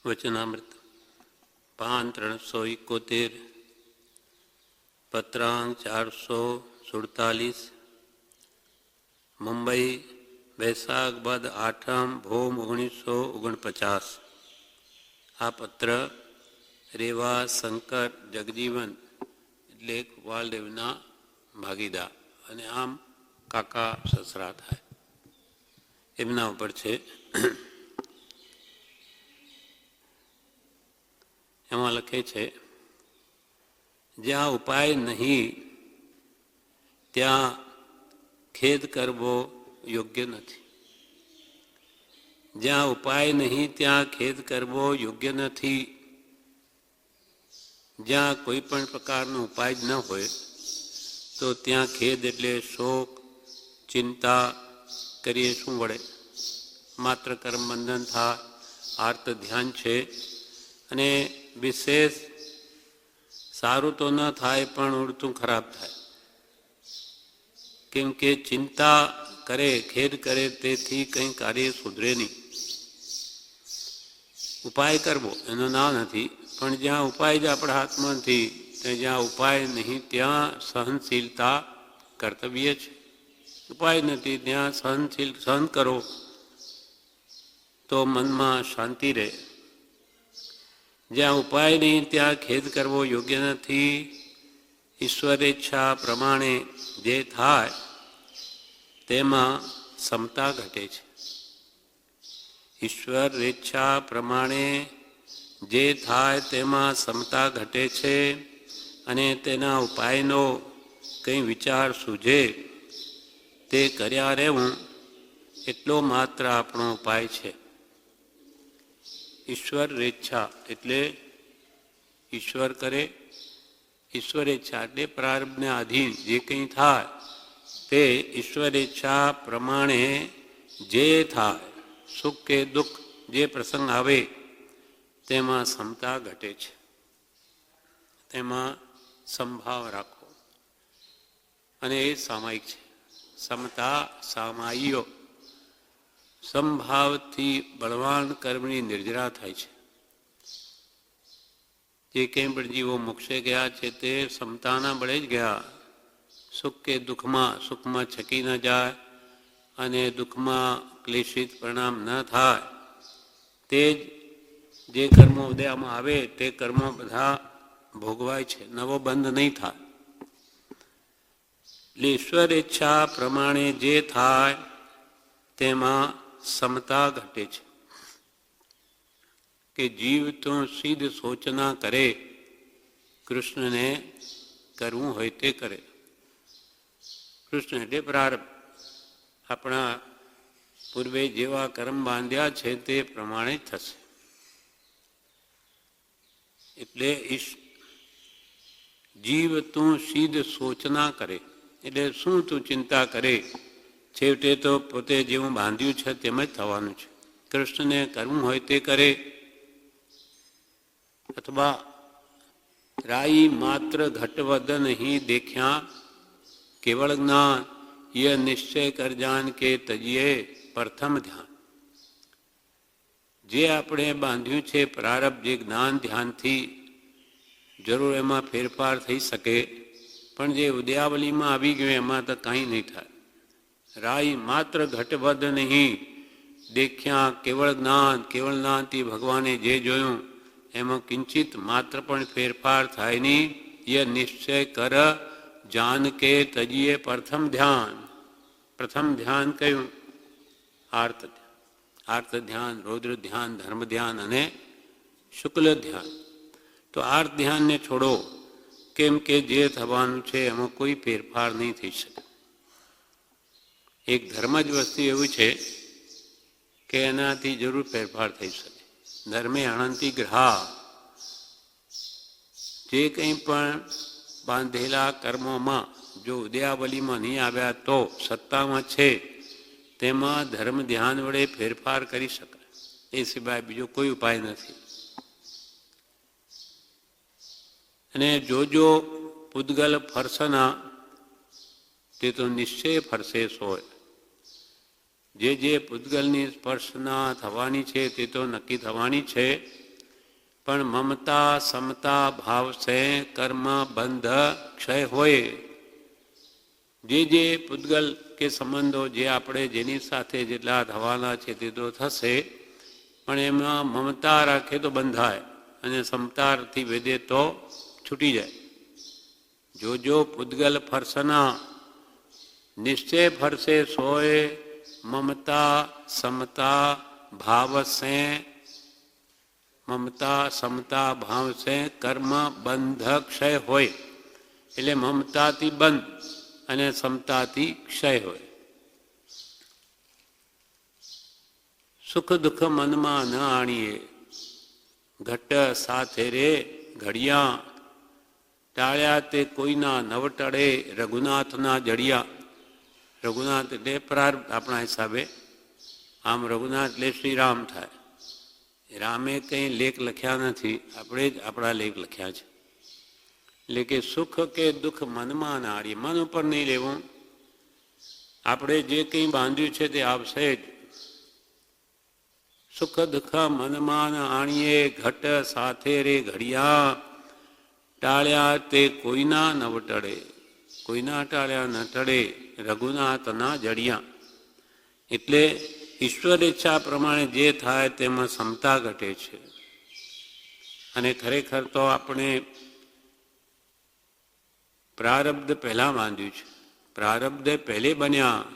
વચનામૃત પાન 371 પત્રાંક 447 મુંબઈ વૈશાખ બદ 8 ભોમ 1949। આ પત્ર રેવા શંકર જગજીવન એટલે વાલદેવના ભાગીદાર અને આમ કાકા સસરા થાય એમના ઉપર છે। એમાં લખે છે, જ્યાં ઉપાય નહીં ત્યાં ખેદ કરવો યોગ્ય નથી। જ્યાં ઉપાય નહીં ત્યાં ખેદ કરવો યોગ્ય નથી। જ્યાં કોઈ પણ પ્રકારનો ઉપાય જ ન હોય તો ત્યાં ખેદ એટલે શોક ચિંતા કરીએ શું વળે। માત્ર કર્મ બંધન થાય, આર્ત ધ્યાન છે અને વિશેષ સારું તો ન થાય પણ ઉડતું ખરાબ થાય। કેમ કે ચિંતા કરે ખેદ કરે તેથી કંઈ કાર્ય સુધરે નહીં। ઉપાય કરવો એનો ના નથી, પણ જ્યાં ઉપાય જ આપણા હાથમાં નથી, જ્યાં ઉપાય નહીં ત્યાં સહનશીલતા કર્તવ્ય છે। ઉપાય નથી ત્યાં સહન કરો તો મનમાં શાંતિ રહે। જ્યાં ઉપાય નહીં ત્યાં ખેદ કરવો યોગ્ય નથી। ઈશ્વરેચ્છા પ્રમાણે જે થાય તેમાં ક્ષમતા ઘટે છે। ઈશ્વરેચ્છા પ્રમાણે જે થાય તેમાં ક્ષમતા ઘટે છે અને તેના ઉપાયનો કંઈ વિચાર સૂઝે તે કર્યા રહેવું એટલો માત્ર આપણો ઉપાય છે। ઈશ્વર રેચ્છા એટલે ઈશ્વર કરે, ઈશ્વરેચ્છા એટલે પ્રારબ્ધને આધીન જે કંઈ થાય તે ઈશ્વરેચ્છા પ્રમાણે જે થાય, સુખ કે દુઃખ જે પ્રસંગ આવે તેમાં ક્ષમતા ઘટે છે, તેમાં સંભાવ રાખો અને એ સામાયિક છે। ક્ષમતા સામાયિયો સંભાવથી બળવાન કર્મની નિર્જરા થાય છે। જે કંઈ પણ જીવો મોક્ષે ગયા છે તે ક્ષમતાના બળે જ ગયા। સુખ કે દુઃખમાં, સુખમાં છકી ન જાય અને દુઃખમાં ક્લેશિત પરિણામ ન થાય, તે જ જે કર્મો ઉદયમાં આવે તે કર્મો બધા ભોગવાય છે, નવો બંધ નહીં થાય। એટલે ઈશ્વર ઈચ્છા પ્રમાણે જે થાય તેમાં ક્ષમતા ઘટે છે કે જીવ તો સીધ સોચના કરે, કૃષ્ણને કરવું હોય તે કરે। કૃષ્ણ એટલે પ્રારબ્ધ, આપણા પૂર્વે જેવા કર્મ બાંધ્યા છે તે પ્રમાણે જ થશે। એટલે જીવ તું સીધ સોચના કરે એટલે શું તું ચિંતા કરે, છેવટે તો પોતે જેવું બાંધ્યું છે તેમ જ થવાનું છે। કૃષ્ણને કરવું હોય તે કરે, અથવા રાઈ માત્ર ઘટવદ નહીં દેખ્યા કેવળ જ્ઞાન ય નિશ્ચય કર જાન કે તજીએ પ્રથમ ધ્યાન। જે આપણે બાંધ્યું છે પ્રારબ્ધ, જે જ્ઞાન ધ્યાનથી જરૂર એમાં ફેરફાર થઈ શકે, પણ જે ઉદ્યાવલીમાં આવી ગયું એમાં તો કાંઈ નહીં થાય। રાઈ માત્ર ઘટવદ નહીં દેખ્યા કેવળ જ્ઞાનથી ભગવાને જે જોયું એમાં કિંચિત માત્ર પણ ફેરફાર થાય નહીં। એ નિશ્ચય કર જાન કે તજીએ પ્રથમ ધ્યાન। પ્રથમ ધ્યાન કયું? આર્ત ધ્યાન। આર્ત ધ્યાન, રૌદ્ર ધ્યાન, ધર્મ ધ્યાન અને શુક્લ ધ્યાન। તો આર્ત ધ્યાનને છોડો, કેમ કે જે થવાનું છે એમાં કોઈ ફેરફાર નહીં થઈ શકે। એક ધર્મ જ વસ્તુ એવું છે કે એનાથી જરૂર ફેરફાર થઈ શકે। ધર્મે અનંતી ગ્રહા, જે કંઈ પણ બાંધેલા કર્મોમાં જો ઉદયાવલીમાં નહીં આવ્યા તો સત્તામાં છે તેમાં ધર્મ ધ્યાન વડે ફેરફાર કરી શકાય, એ સિવાય બીજો કોઈ ઉપાય નથી। અને જો પૂતગલ ફરસના તે તો નિશ્ચય ફરશે સોય। જે પૂતગલની સ્પર્શના થવાની છે તે તો નક્કી થવાની છે, પણ મમતા સમતા ભાવ સે કર્મ બંધ ક્ષય હોય. જે પૂતગલ કે સંબંધો જે આપણે જેની સાથે જેટલા થવાના છે તે તો થશે, પણ એમાં મમતા રાખે તો બંધાય અને સમતાથી વેદે તો છૂટી જાય. જો પૂતગલ ફરસના નિશ્ચય ફરશે સોય મમતા સમતા ભાવ સે, મમતા સમતા ભાવ સે કર્મ બંધ ક્ષય હોય. એટલે મમતાથી બંધ અને સમતાથી ક્ષય હોય. સુખ દુઃખ મનમાં ન આણીએ, ઘટ સાથે રે ઘડિયા, ટાળ્યા તે કોઈના નવ ટળે રઘુનાથના જડિયા. રઘુનાથ એટલે પ્રારબ્ધ આપણા હિસાબે, આમ રઘુનાથ એટલે શ્રીરામ થાય. રામે કંઈ લેખ લખ્યા નથી, આપણે જ આપણા લેખ લખ્યા છે. એટલે કે સુખ કે દુઃખ મનમાં ના આણીએ, મન ઉપર નહીં લેવું. આપણે જે કંઈ બાંધ્યું છે તે આવશે જ. સુખ દુઃખ મનમાં આણીએ, ઘટ સાથે રે ઘડિયા, ટાળ્યા તે કોઈના નવ ટળે, કોઈના ટાળ્યા ન ટળે રઘુનાથના જડિયા. એટલે ઈશ્વર ઈચ્છા પ્રમાણે જે થાય તેમાં સમતા ઘટે છે. અને ખરેખર તો આપણે પ્રારબ્ધ પહેલાં બાંધ્યું છે. પ્રારબ્ધ પહેલે બન્યા,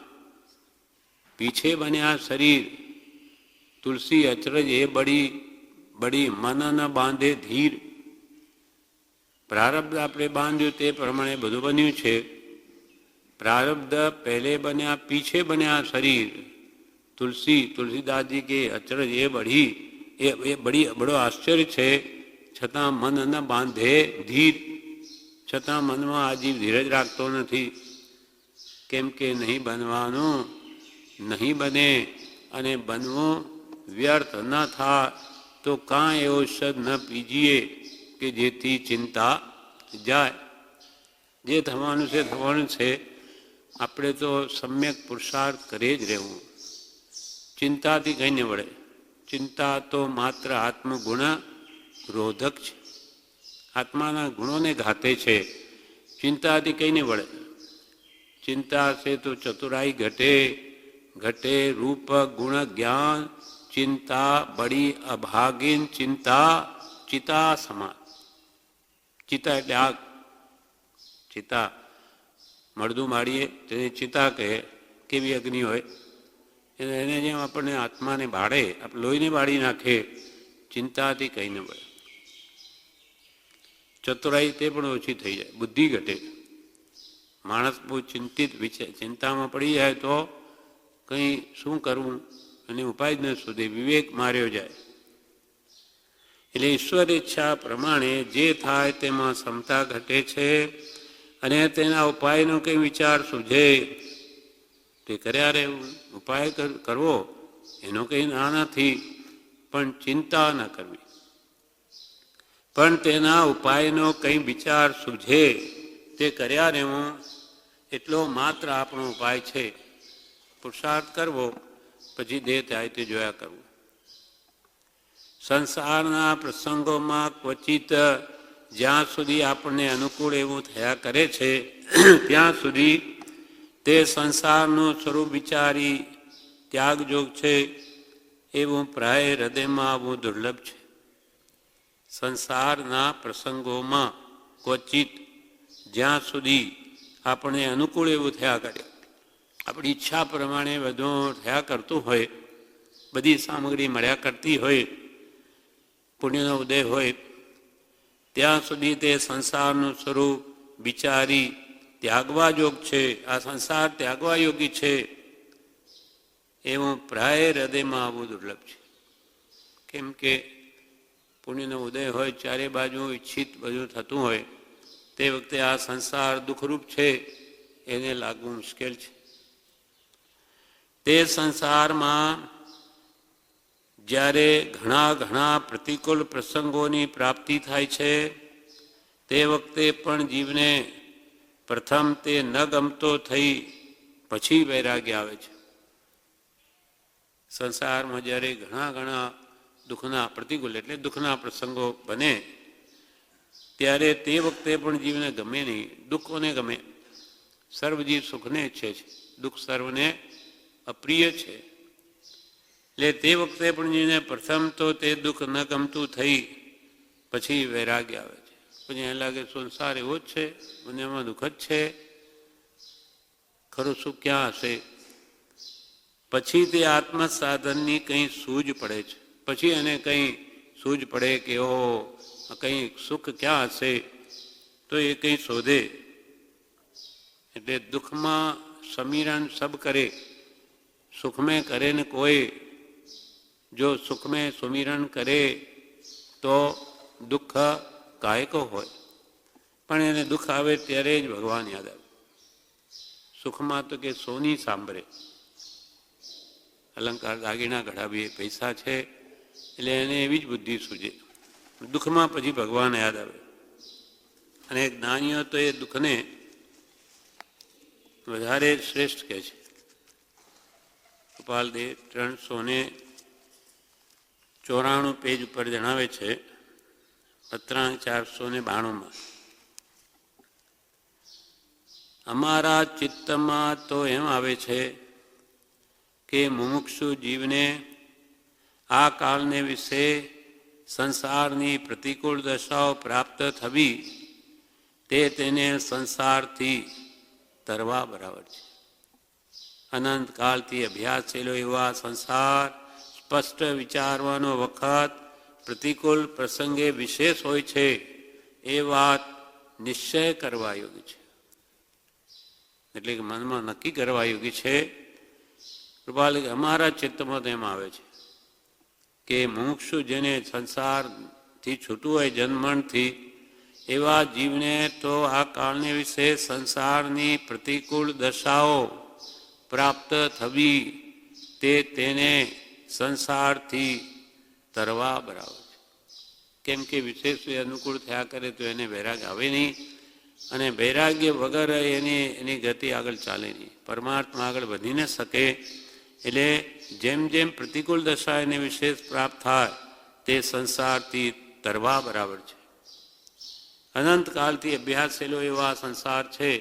પીછે બન્યા શરીર. તુલસી અચરજ એ બડી બડી મન ન બાંધે ધીર. પ્રારબ્ધ આપણે બાંધ્યું તે પ્રમાણે બધું બન્યું છે. પ્રારબ્ધ પહેલે બન્યા, પીછે બન્યા શરીર. તુલસીદાસજી કે અચરજ એ બડી, એ બડો આશ્ચર્ય છે. છતાં મન ન બાંધે ધીર. છતાં મનમાં આ જીવ ધીરજ રાખતો નથી. કેમ કે નહીં બનવાનું નહીં બને, અને બનવું વ્યર્થ ન થાય તો કાંઈ એવો શબ્દ ન પીજીએ કે જેથી ચિંતા જાય. જે થવાનું છે થવાનું છે. આપણે તો સમ્યક પુરુષાર્થ કરે જ રહેવું. ચિંતાથી કંઈ નહીં વળે. ચિંતા તો માત્ર આત્મગુણ રોધક છે, આત્માના ગુણોને ઘાતે છે. ચિંતાથી કંઈ નહીં વળે. ચિંતા છે તો ચતુરાઈ ઘટે રૂપ ગુણ જ્ઞાન. ચિંતા બડી અભાગીન ચિંતા ચિતા સમાન. ચિતા એટલે આગ. ચિતા મળદું માડીએ તેને ચિતા કહે. કેવી અગ્નિ હોય એને જેમ આપણને આત્માને બાળે, આપણે લોહીને બાળી નાખે. ચિંતાથી કંઈ ન મળે. ચતુરાઈ તે પણ ઓછી થઈ જાય, બુદ્ધિ ઘટે. માણસ બહુ ચિંતામાં પડી જાય તો કંઈ શું કરવું અને ઉપાય જ ન શોધે, વિવેક માર્યો જાય. એટલે ઈશ્વર ઈચ્છા પ્રમાણે જે થાય તેમાં ક્ષમતા ઘટે છે. અને તેના ઉપાયનો કંઈ વિચાર સૂઝે તે કર્યા રહેવું. ઉપાય કરવો એનો કંઈ ના નથી, પણ ચિંતા ન કરવી. પણ તેના ઉપાયનો કંઈ વિચાર સૂઝે તે કર્યા રહેવું, એટલો માત્ર આપણો ઉપાય છે. પુરુષાર્થ કરવો, પછી દેહ થાય તે જોયા કરવું. સંસારના પ્રસંગોમાં ક્વચિત જ્યાં સુધી આપણને અનુકૂળ એવું થયા કરે છે ત્યાં સુધી તે સંસારનું સ્વરૂપ વિચારી ત્યાગયોગ છે. એવું પ્રાય હૃદયમાં આવવું દુર્લભ છે. સંસારના પ્રસંગોમાં ક્વચિત જ્યાં સુધી આપણે અનુકૂળ એવું થયા કરે, આપણી ઈચ્છા પ્રમાણે બધું થયા કરતું હોય, બધી સામગ્રી મળ્યા કરતી હોય, પુણ્યનો ઉદય હોય, ત્યાં સુધી તે સંસારનું સ્વરૂપ વિચારી ત્યાગવા યોગ છે. આ સંસાર ત્યાગવા યોગી છે એવું પ્રાય હૃદયમાં આવવું દુર્લભ છે. કેમ કે પુણ્યનો ઉદય હોય, ચારે બાજુ ઈચ્છિત બધું થતું હોય, તે વખતે આ સંસાર દુઃખરૂપ છે એને લાગવું મુશ્કેલ છે. તે સંસારમાં જ્યારે ઘણા પ્રતિકૂળ પ્રસંગોની પ્રાપ્તિ થાય છે તે વખતે પણ જીવને પ્રથમ તે ન ગમતો થઈ પછી વૈરાગ્ય આવે છે. સંસારમાં જ્યારે ઘણા દુઃખના પ્રતિકૂળ એટલે દુઃખના પ્રસંગો બને ત્યારે તે વખતે પણ જીવને ગમે નહીં, દુઃખ કોને ગમે? સર્વજીવ સુખને ઈચ્છે છે, દુઃખ સર્વને અપ્રિય છે. એટલે તે વખતે પણ જીવને પ્રથમ તો તે દુઃખ ન ગમતું થઈ પછી વૈરાગ્ય આવે છે. પછી એને લાગે સંસાર એવો જ છે, મને એમાં દુઃખ જ છે, ખરું સુખ ક્યાં હશે? પછી તે આત્મ સાધનની કંઈ સૂઝ પડે છે. પછી એને કંઈ સૂઝ પડે કે ઓહો કંઈ સુખ ક્યાં હશે, તો એ કંઈ શોધે. એટલે દુઃખમાં સમીરણ સબ કરે, સુખ મેં કરે ને કોઈ, જો સુખ મેં સુમિરણ કરે તો દુઃખ કાયકો હોય. પણ એને દુઃખ આવે ત્યારે જ ભગવાન યાદ આવે. સુખમાં તો કે સોની સાંભળે, અલંકાર દાગીના ઘડાવીએ, પૈસા છે એટલે એને એવી જ બુદ્ધિ સૂજે. દુઃખમાં પછી ભગવાન યાદ આવે. અને જ્ઞાનીઓ તો એ દુઃખને વધારે શ્રેષ્ઠ કહે છે. ગોપાલદેવ 394 પેજ ઉપર જણાવે છે, પત્રાંક 492માં, અમારા ચિત્તમાં તો એમ આવે છે કે મુમુક્ષુ જીવને આ કાળને વિશે સંસારની પ્રતિકૂળ દશાઓ પ્રાપ્ત થવી તે તેને સંસારથી તરવા બરાબર છે. અનંતકાળથી અભ્યાસ થયેલો એવા સંસાર સ્પષ્ટ વિચારવાનો વખત પ્રતિકૂળ પ્રસંગે વિશેષ હોય છે એ વાત નિશ્ચય કરવા યોગ્ય છે. એટલે કે મનમાં નક્કી કરવા યોગ્ય છે. કૃપાલ અમારા ચિત્તમાં તેમ આવે છે કે મુમુક્ષુ જેને સંસારથી છૂટવું હોય જન્મણથી, એવા જીવને તો આ કાળને વિશે સંસારની પ્રતિકૂળ દશાઓ પ્રાપ્ત થવી તે તેને સંસારથી તરવા બરાબર છે. કેમ કે વિશેષ અનુકૂળ થયા કરે તો એને વૈરાગ્ય આવે નહીં, અને વૈરાગ્ય વગર એની ગતિ આગળ ચાલે નહીં, પરમાર્થમાં આગળ વધી ન શકે. એટલે જેમ જેમ પ્રતિકૂળ દશા એને વિશેષ પ્રાપ્ત થાય તે સંસારથી તરવા બરાબર છે. અનંતકાળથી અભ્યાસ થયેલો એવા સંસાર છે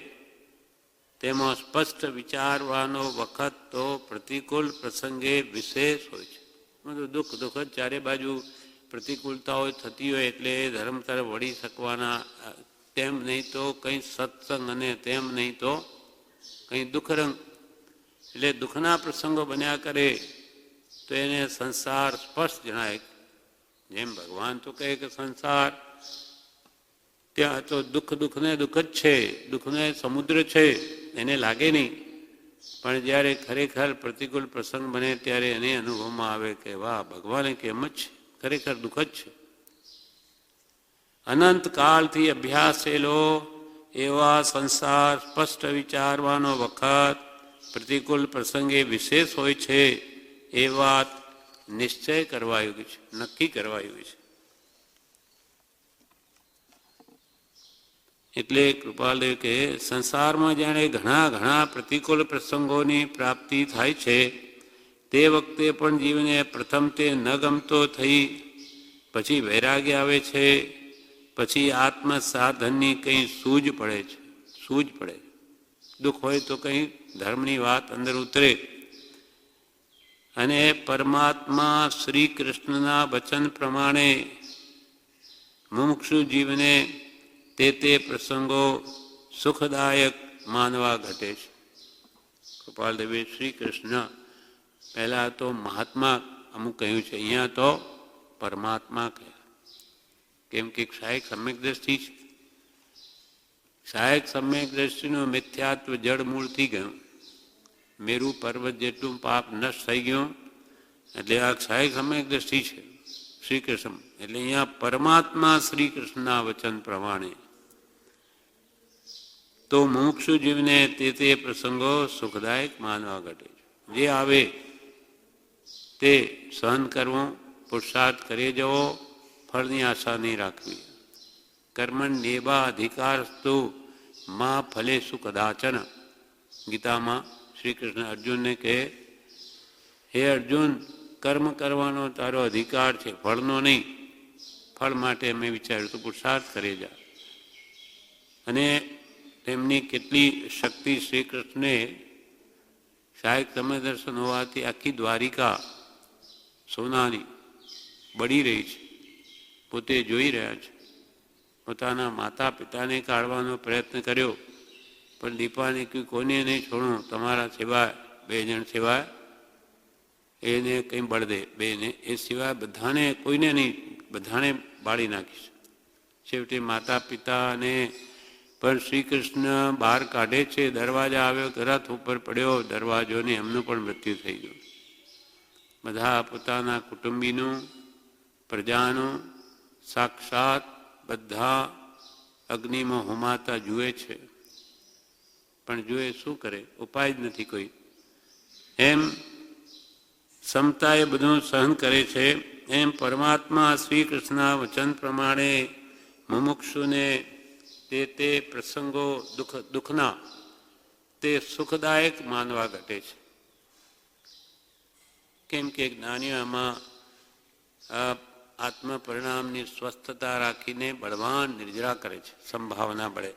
તેમાં સ્પષ્ટ વિચારવાનો વખત તો પ્રતિકૂળ પ્રસંગે વિશેષ હોય છે. દુઃખ દુઃખ જ ચારે બાજુ પ્રતિકૂળતાઓ થતી હોય એટલે ધર્મ તરફ વળી શકવાના, તેમ નહીં તો કંઈ સત્સંગ અને તેમ નહીં તો કંઈ દુઃખરંગ. એટલે દુઃખના પ્રસંગો બન્યા કરે તો એને સંસાર સ્પષ્ટ જણાય. જેમ ભગવાન તો કહે કે સંસાર ત્યાં તો દુઃખને દુઃખ જ છે, દુઃખને સમુદ્ર છે, એને લાગે નહીં. પણ જ્યારે ખરેખર પ્રતિકૂળ પ્રસંગ બને ત્યારે એને અનુભવમાં આવે કે વાહ, ભગવાને કેમ જ છે, ખરેખર દુઃખ જ છે. અનંતકાળથી અભ્યાસ થયેલો એવા સંસાર સ્પષ્ટ વિચારવાનો વખત પ્રતિકૂળ પ્રસંગે વિશેષ હોય છે એ વાત નિશ્ચય કરવા યોગ્ય છે, નક્કી કરવા યોગ્ય છે. એટલે કૃપાલદેવ કે સંસારમાં જાણે ઘણા ઘણા પ્રતિકૂળ પ્રસંગોની પ્રાપ્તિ થાય છે તે વખતે પણ જીવને પ્રથમ તે ન ગમતો થઈ પછી વૈરાગ્ય આવે છે, પછી આત્મ સાધનની કંઈ સૂઝ પડે છે. સૂઝ પડે, દુઃખ હોય તો કંઈ ધર્મની વાત અંદર ઉતરે, અને પરમાત્મા શ્રી કૃષ્ણના વચન પ્રમાણે મુમુક્ષુ જીવને તે પ્રસંગો સુખદાયક માનવા ઘટે છે. કૃપાલદેવે શ્રી કૃષ્ણ પહેલાં તો મહાત્મા અમુક કહ્યું છે, અહીંયા તો પરમાત્મા કહ્યા. કેમ કે સહાયક સમ્યક દ્રષ્ટિ છે. સહાયક સમ્યક દ્રષ્ટિનું મિથ્યાત્વ જડમૂળથી ગયું. મેરુ પર્વત જેટલું પાપ નષ્ટ થઈ ગયું, એટલે આ સહાયક સમ્યક દ્રષ્ટિ છે શ્રી કૃષ્ણ. એટલે અહીંયા પરમાત્મા શ્રી કૃષ્ણના વચન પ્રમાણે તો મુમુક્ષુ જીવને તે પ્રસંગો સુખદાયક માનવા ઘટે છે. જે આવે તે સહન કરવું, પુરુષાર્થ કરી જવો, ફળની આશા નહીં રાખવી. કર્મણ નેબા અધિકારસ્તુ મા ફલેસુ કદાચન. ગીતામાં શ્રી કૃષ્ણ અર્જુનને કહે, હે અર્જુન, કર્મ કરવાનો તારો અધિકાર છે, ફળનો નહીં. ફળ માટે મેં વિચાર્યું તો પુરુષાર્થ કરી જા. અને તેમની કેટલી શક્તિ શ્રી કૃષ્ણે શાયદ તમે દર્શન હોવાથી આખી દ્વારિકા સોનાની બળી રહી છે, પોતે જોઈ રહ્યા છે. પોતાના માતા પિતાને કાઢવાનો પ્રયત્ન કર્યો, પણ દીપાને કહ્યું કોઈને નહીં છોડું તમારા સિવાય, 2 જણ સિવાય, એને કંઈ બળ દે બેને, એ સિવાય બધાને, કોઈને નહીં, બધાને બાળી નાખીશ. છેવટે માતા પિતાને પણ શ્રી કૃષ્ણ બહાર કાઢે છે. દરવાજા આવ્યો, રથ ઉપર પડ્યો દરવાજોને, એમનું પણ મૃત્યુ થઈ ગયું. બધા પોતાના કુટુંબીનું, પ્રજાનું સાક્ષાત બધા અગ્નિમાં હોમાતા જુએ છે, પણ જુએ શું કરે, ઉપાય જ નથી કોઈ. એમ સમતાએ બધું સહન કરે છે. એમ પરમાત્મા શ્રી કૃષ્ણના વચન પ્રમાણે મુમુક્ષુને તે પ્રસંગો દુઃખના તે સુખદાયક માનવા ઘટે છે. કેમ કે જ્ઞાનીઓ આમાં આત્મ પરિણામની સ્વસ્થતા રાખીને બળવાન નિર્જરા કરે છે, સંભાવના બળે.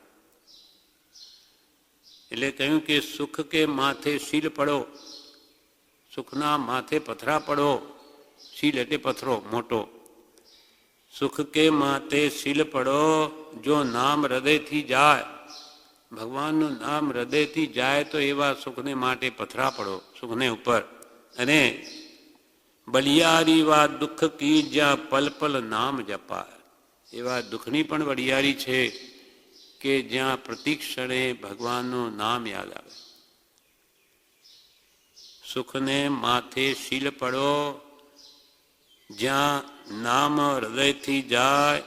એટલે કહ્યું કે સુખ કે માથે શીલ પડો, સુખના માથે પથરા પડો. શીલ એટલે પથરો મોટો. સુખ કે માથે શીલ પડો, જો નામ હૃદયથી જાય, ભગવાનનું નામ હૃદયથી જાય તો એવા સુખને માટે પથરા પડો, સુખને ઉપર. અને બલિયારી વા દુઃખ કી જ્યાં પલ પલ નામ જપાય, એવા દુઃખની પણ બલિયારી છે કે જ્યાં પ્રતિક્ષણે ભગવાનનું નામ યાદ આવે. સુખને માથે શીલ પડો, જ્યાં નામ હૃદયથી જાય,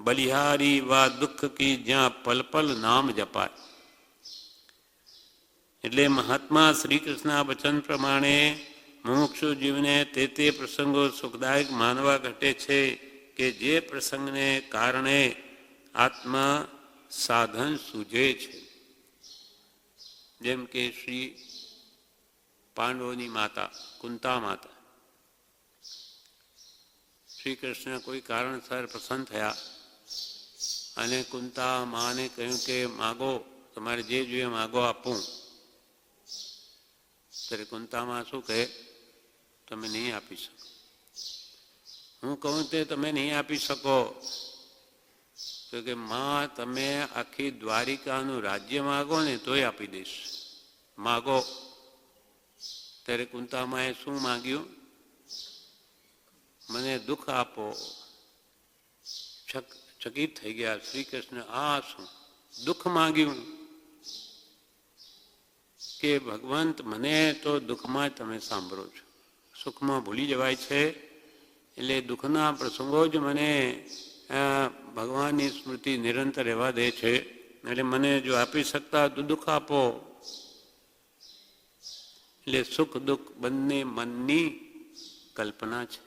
બલિહારી વા દુઃખ કી જ્યાં પલ પલ નામ જપાય. એટલે મહાત્મા શ્રી કૃષ્ણના વચન પ્રમાણે મુમુક્ષુ જીવને તે પ્રસંગો સુખદાયક માનવા ઘટે છે કે જે પ્રસંગને કારણે આત્મા સાધન સૂજે છે. જેમ કે શ્રી પાંડવોની માતા કુંતા માતા, શ્રી કૃષ્ણ કોઈ કારણસર પ્રસન્ન થયા અને કુંતા માને કહ્યું કે માગો, તમારે જે જોઈએ માગો આપું. ત્યારે કુંતામાં શું કહે, તમે નહીં આપી શકો. હું કહું તે તમે નહીં આપી શકો. તો કે માં તમે આખી દ્વારિકાનું રાજ્ય માગો ને તોય આપી દઈશ, માગો. ત્યારે કુંતામાએ શું માગ્યું, મને દુઃખ આપો. ચકિત થઈ ગયા શ્રી કૃષ્ણ, આ શું દુઃખ માગ્યું? કે ભગવંત મને તો દુઃખમાં જ તમે સાંભળો છો, સુખમાં ભૂલી જવાય છે. એટલે દુઃખના પ્રસંગો જ મને ભગવાનની સ્મૃતિ નિરંતર રહેવા દે છે. એટલે મને જો આપી શકતા તો દુઃખ આપો. એટલે સુખ દુઃખ બંને મનની કલ્પના છે.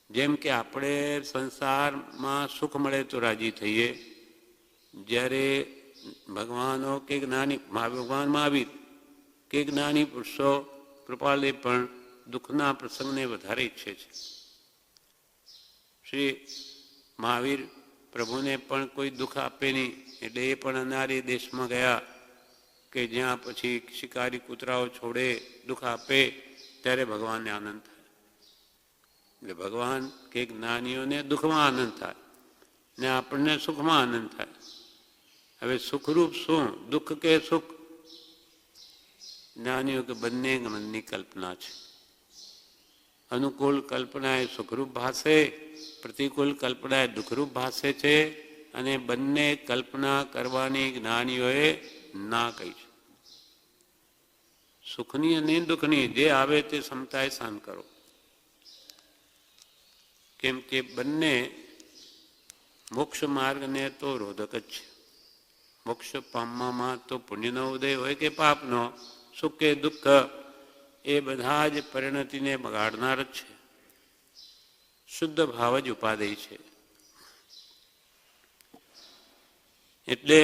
જેમ કે આપણે સંસારમાં સુખ મળે તો રાજી થઈએ, જ્યારે ભગવાનો કે જ્ઞાની ભગવાન મહાવીર કે જ્ઞાની પુરુષો કૃપાળે પણ દુઃખના પ્રસંગને વધારે ઈચ્છે છે. શ્રી મહાવીર પ્રભુને પણ કોઈ દુઃખ આપે નહીં, એટલે એ પણ અનારી દેશમાં ગયા કે જ્યાં પછી શિકારી કૂતરાઓ છોડે, દુઃખ આપે, ત્યારે ભગવાનને આનંદ થાય. એટલે ભગવાન કે જ્ઞાનીઓને દુઃખમાં આનંદ થાય ને આપણને સુખમાં આનંદ થાય. હવે સુખરૂપ શું, દુઃખ કે સુખ? જ્ઞાનીઓ કે બંને મનની કલ્પના છે. અનુકૂળ કલ્પના એ સુખરૂપ ભાષે, પ્રતિકૂળ કલ્પના એ દુઃખરૂપ ભાષે છે. અને બંને કલ્પના કરવાની જ્ઞાનીઓએ ના કહી છે. સુખની અને દુઃખની જે આવે તે સમતાએ સહન કરો. કેમ કે બંને મોક્ષ માર્ગને તો રોધક જ છે. મોક્ષ પામવામાં તો પુણ્યનો ઉદય હોય કે પાપનો, સુખ કે દુઃખ, એ બધા જ પરિણતિને બગાડનાર જ છે. શુદ્ધ ભાવ જ ઉપાદેય છે. એટલે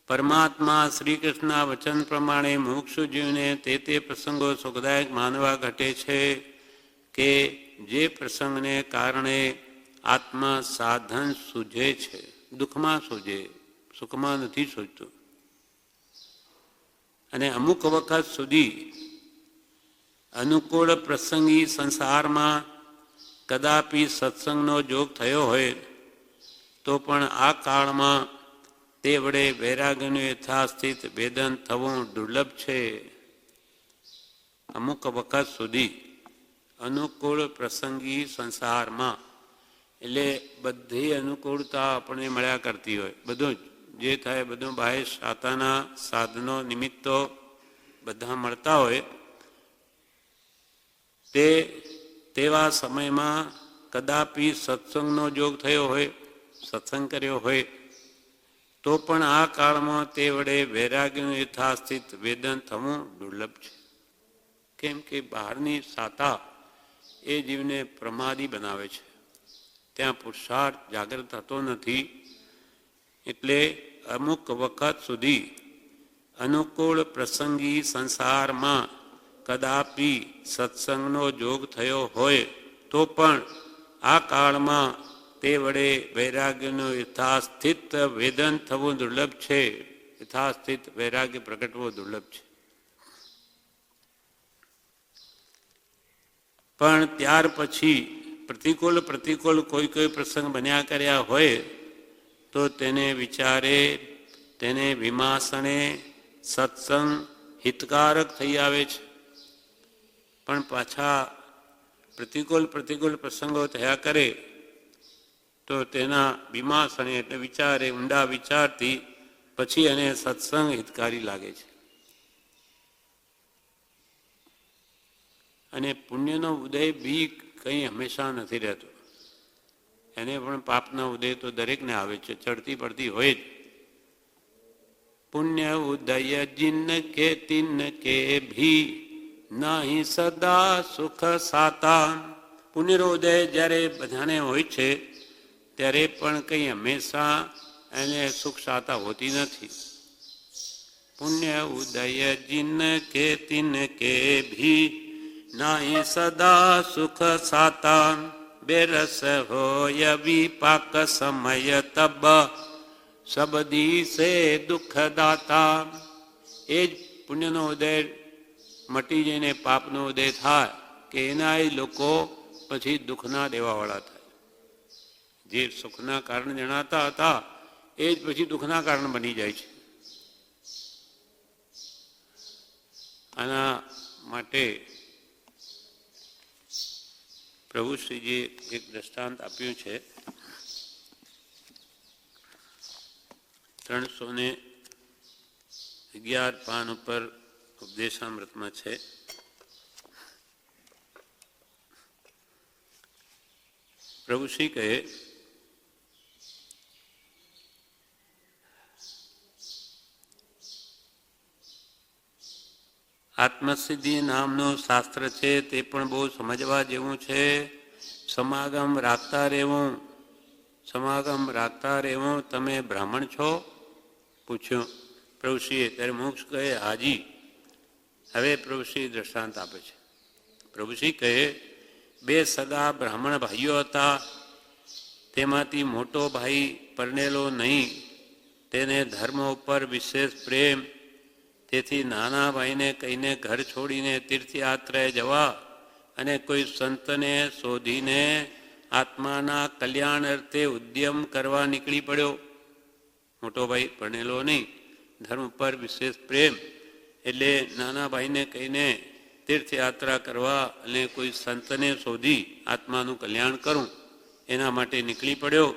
પરમાત્મા શ્રી કૃષ્ણના વચન પ્રમાણે મુમુક્ષુ જીવને તે પ્રસંગો સુખદાયક માનવા ઘટે છે કે જે પ્રસંગને કારણે આત્મા સાધન સૂઝે છે. દુઃખમાં સૂઝે, સુખમાં નથી સૂઝતું. અને અમુક વખત સુધી અનુકૂળ પ્રસંગી સંસારમાં કદાપી સત્સંગનો જોગ થયો હોય તો પણ આ કાળમાં તે વડે વૈરાગ્યનું યથાસ્થિત વેદન થવું દુર્લભ છે. અમુક વખત સુધી અનુકૂળ પ્રસંગી સંસારમાં, એટલે બધી અનુકૂળતા આપણને મળ્યા કરતી હોય, બધું જ જે થાય બધું બાહ્ય સાતાના સાધનો નિમિત્તો બધા મળતા હોય, તેવા સમયમાં કદાપી સત્સંગનો જોગ થયો હોય, સત્સંગ કર્યો હોય તો પણ આ કાળમાં તે વડે વૈરાગ્યનું યથાસ્થિત વેદન થવું દુર્લભ છે. કેમ કે બહારની સાતા એ જીવને પ્રમાદી બનાવે છે, ત્યાં પુરુષાર્થ જાગૃત થતો નથી. એટલે અમુક વખત સુધી અનુકૂળ પ્રસંગી સંસારમાં કદાપી સત્સંગનો જોગ થયો હોય તો પણ આ કાળમાં તે વડે વૈરાગ્યનું યથાસ્થિત વેદન થવું દુર્લભ છે. યથાસ્થિત વૈરાગ્ય પ્રગટવું દુર્લભ છે. પણ ત્યાર પછી પ્રતિકૂળ કોઈ પ્રસંગ બન્યા કર્યા હોય તો તેને વિચારે, તેને વિમાસણે સત્સંગ હિતકારક થઈ આવે છે. પણ પાછા પ્રતિકૂળ પ્રસંગો થયા કરે તો તેના વિમાસણે એટલે વિચારે, ઊંડા વિચારથી પછી એને સત્સંગ હિતકારી લાગે છે. અને પુણ્યનો ઉદય બી કંઈ હંમેશા નથી રહેતો. એને પણ પાપના ઉદય તો દરેકને આવે છે, ચડતી પડતી હોય જ. પુણ્ય ઉદય જિન કે તિન કે ભી નહીં સદા સુખ સાતા. પુણ્યનો ઉદય જ્યારે બધાને હોય છે ત્યારે પણ કંઈ હંમેશા એને સુખ સાતા હોતી નથી. પુણ્ય ઉદય જિન કે તિન કે ભી નહીં સદા સુખ સાતા. બેરસ હોય વિપાક સમય તબ સબદી સે દુઃખ દાતા. એ જ પુણ્યનો ઉદય મટી જઈને પાપનો ઉદય થાય કે એના એ લોકો પછી દુઃખના દેવાવાળા થાય. જે સુખના કારણ જણાતા હતા એ જ પછી દુઃખના કારણ બની જાય છે. આના માટે પ્રભુશ્રીજીએ એક દ્રષ્ટાંત આપ્યું છે. 311 પાન ઉપર ઉપદેશામૃતમાં છે. પ્રભુશ્રી કહે, આત્મસિદ્ધિ નામનું શાસ્ત્ર છે તે પણ બહુ સમજવા જેવું છે. સમાગમ રાખતા રહેવું. તમે બ્રાહ્મણ છો? પૂછ્યું પ્રભુશ્રીએ. ત્યારે મોક્ષ કહે, હાજી. હવે પ્રભુશ્રી દ્રષ્ટાંત આપે છે. પ્રભુશ્રી કહે, 2 સગા બ્રાહ્મણ ભાઈઓ હતા. તેમાંથી મોટો ભાઈ પરણેલો નહીં, તેને ધર્મ ઉપર વિશેષ પ્રેમ. તેથી નાના ભાઈને કહીને ઘર છોડીને તીર્થયાત્રાએ જવા અને કોઈ સંતને શોધીને આત્માના કલ્યાણ અર્થે ઉદ્યમ કરવા નીકળી પડ્યો. મોટો ભાઈ ભણેલો નહીં, ધર્મ પર વિશેષ પ્રેમ, એટલે નાના ભાઈને કહીને તીર્થયાત્રા કરવા અને કોઈ સંતને શોધી આત્માનું કલ્યાણ કરું એના માટે નીકળી પડ્યો.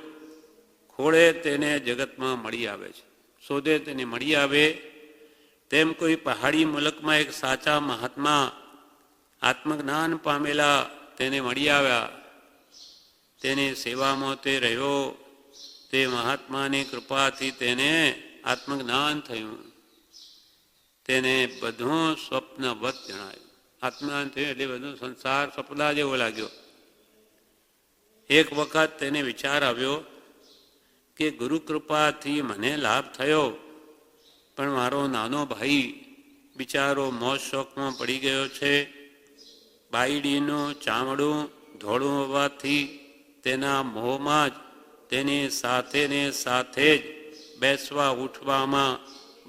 ખોળે તેને જગતમાં મળી આવે છે, શોધે તેને મળી આવે. તેમ કોઈ પહાડી મુલકમાં એક સાચા મહાત્મા આત્મજ્ઞાન પામેલા તેને મળી આવ્યા. તેની સેવામાં તે રહ્યો. તે મહાત્માની કૃપાથી તેને આત્મજ્ઞાન થયું. તેને બધું સ્વપ્નવત જણાયું. આત્મજ્ઞાન થયું એટલે બધું સંસાર સપના જેવો લાગ્યો. એક વખત તેને વિચાર આવ્યો કે ગુરુ કૃપાથી મને લાભ થયો પણ મારો નાનો ભાઈ બિચારો મોજ શોખમાં પડી ગયો છે. બાયડીનું ચામડું ધોળું હોવાથી તેના મોહમાં જ તેની સાથે ને સાથે જ બેસવા ઉઠવામાં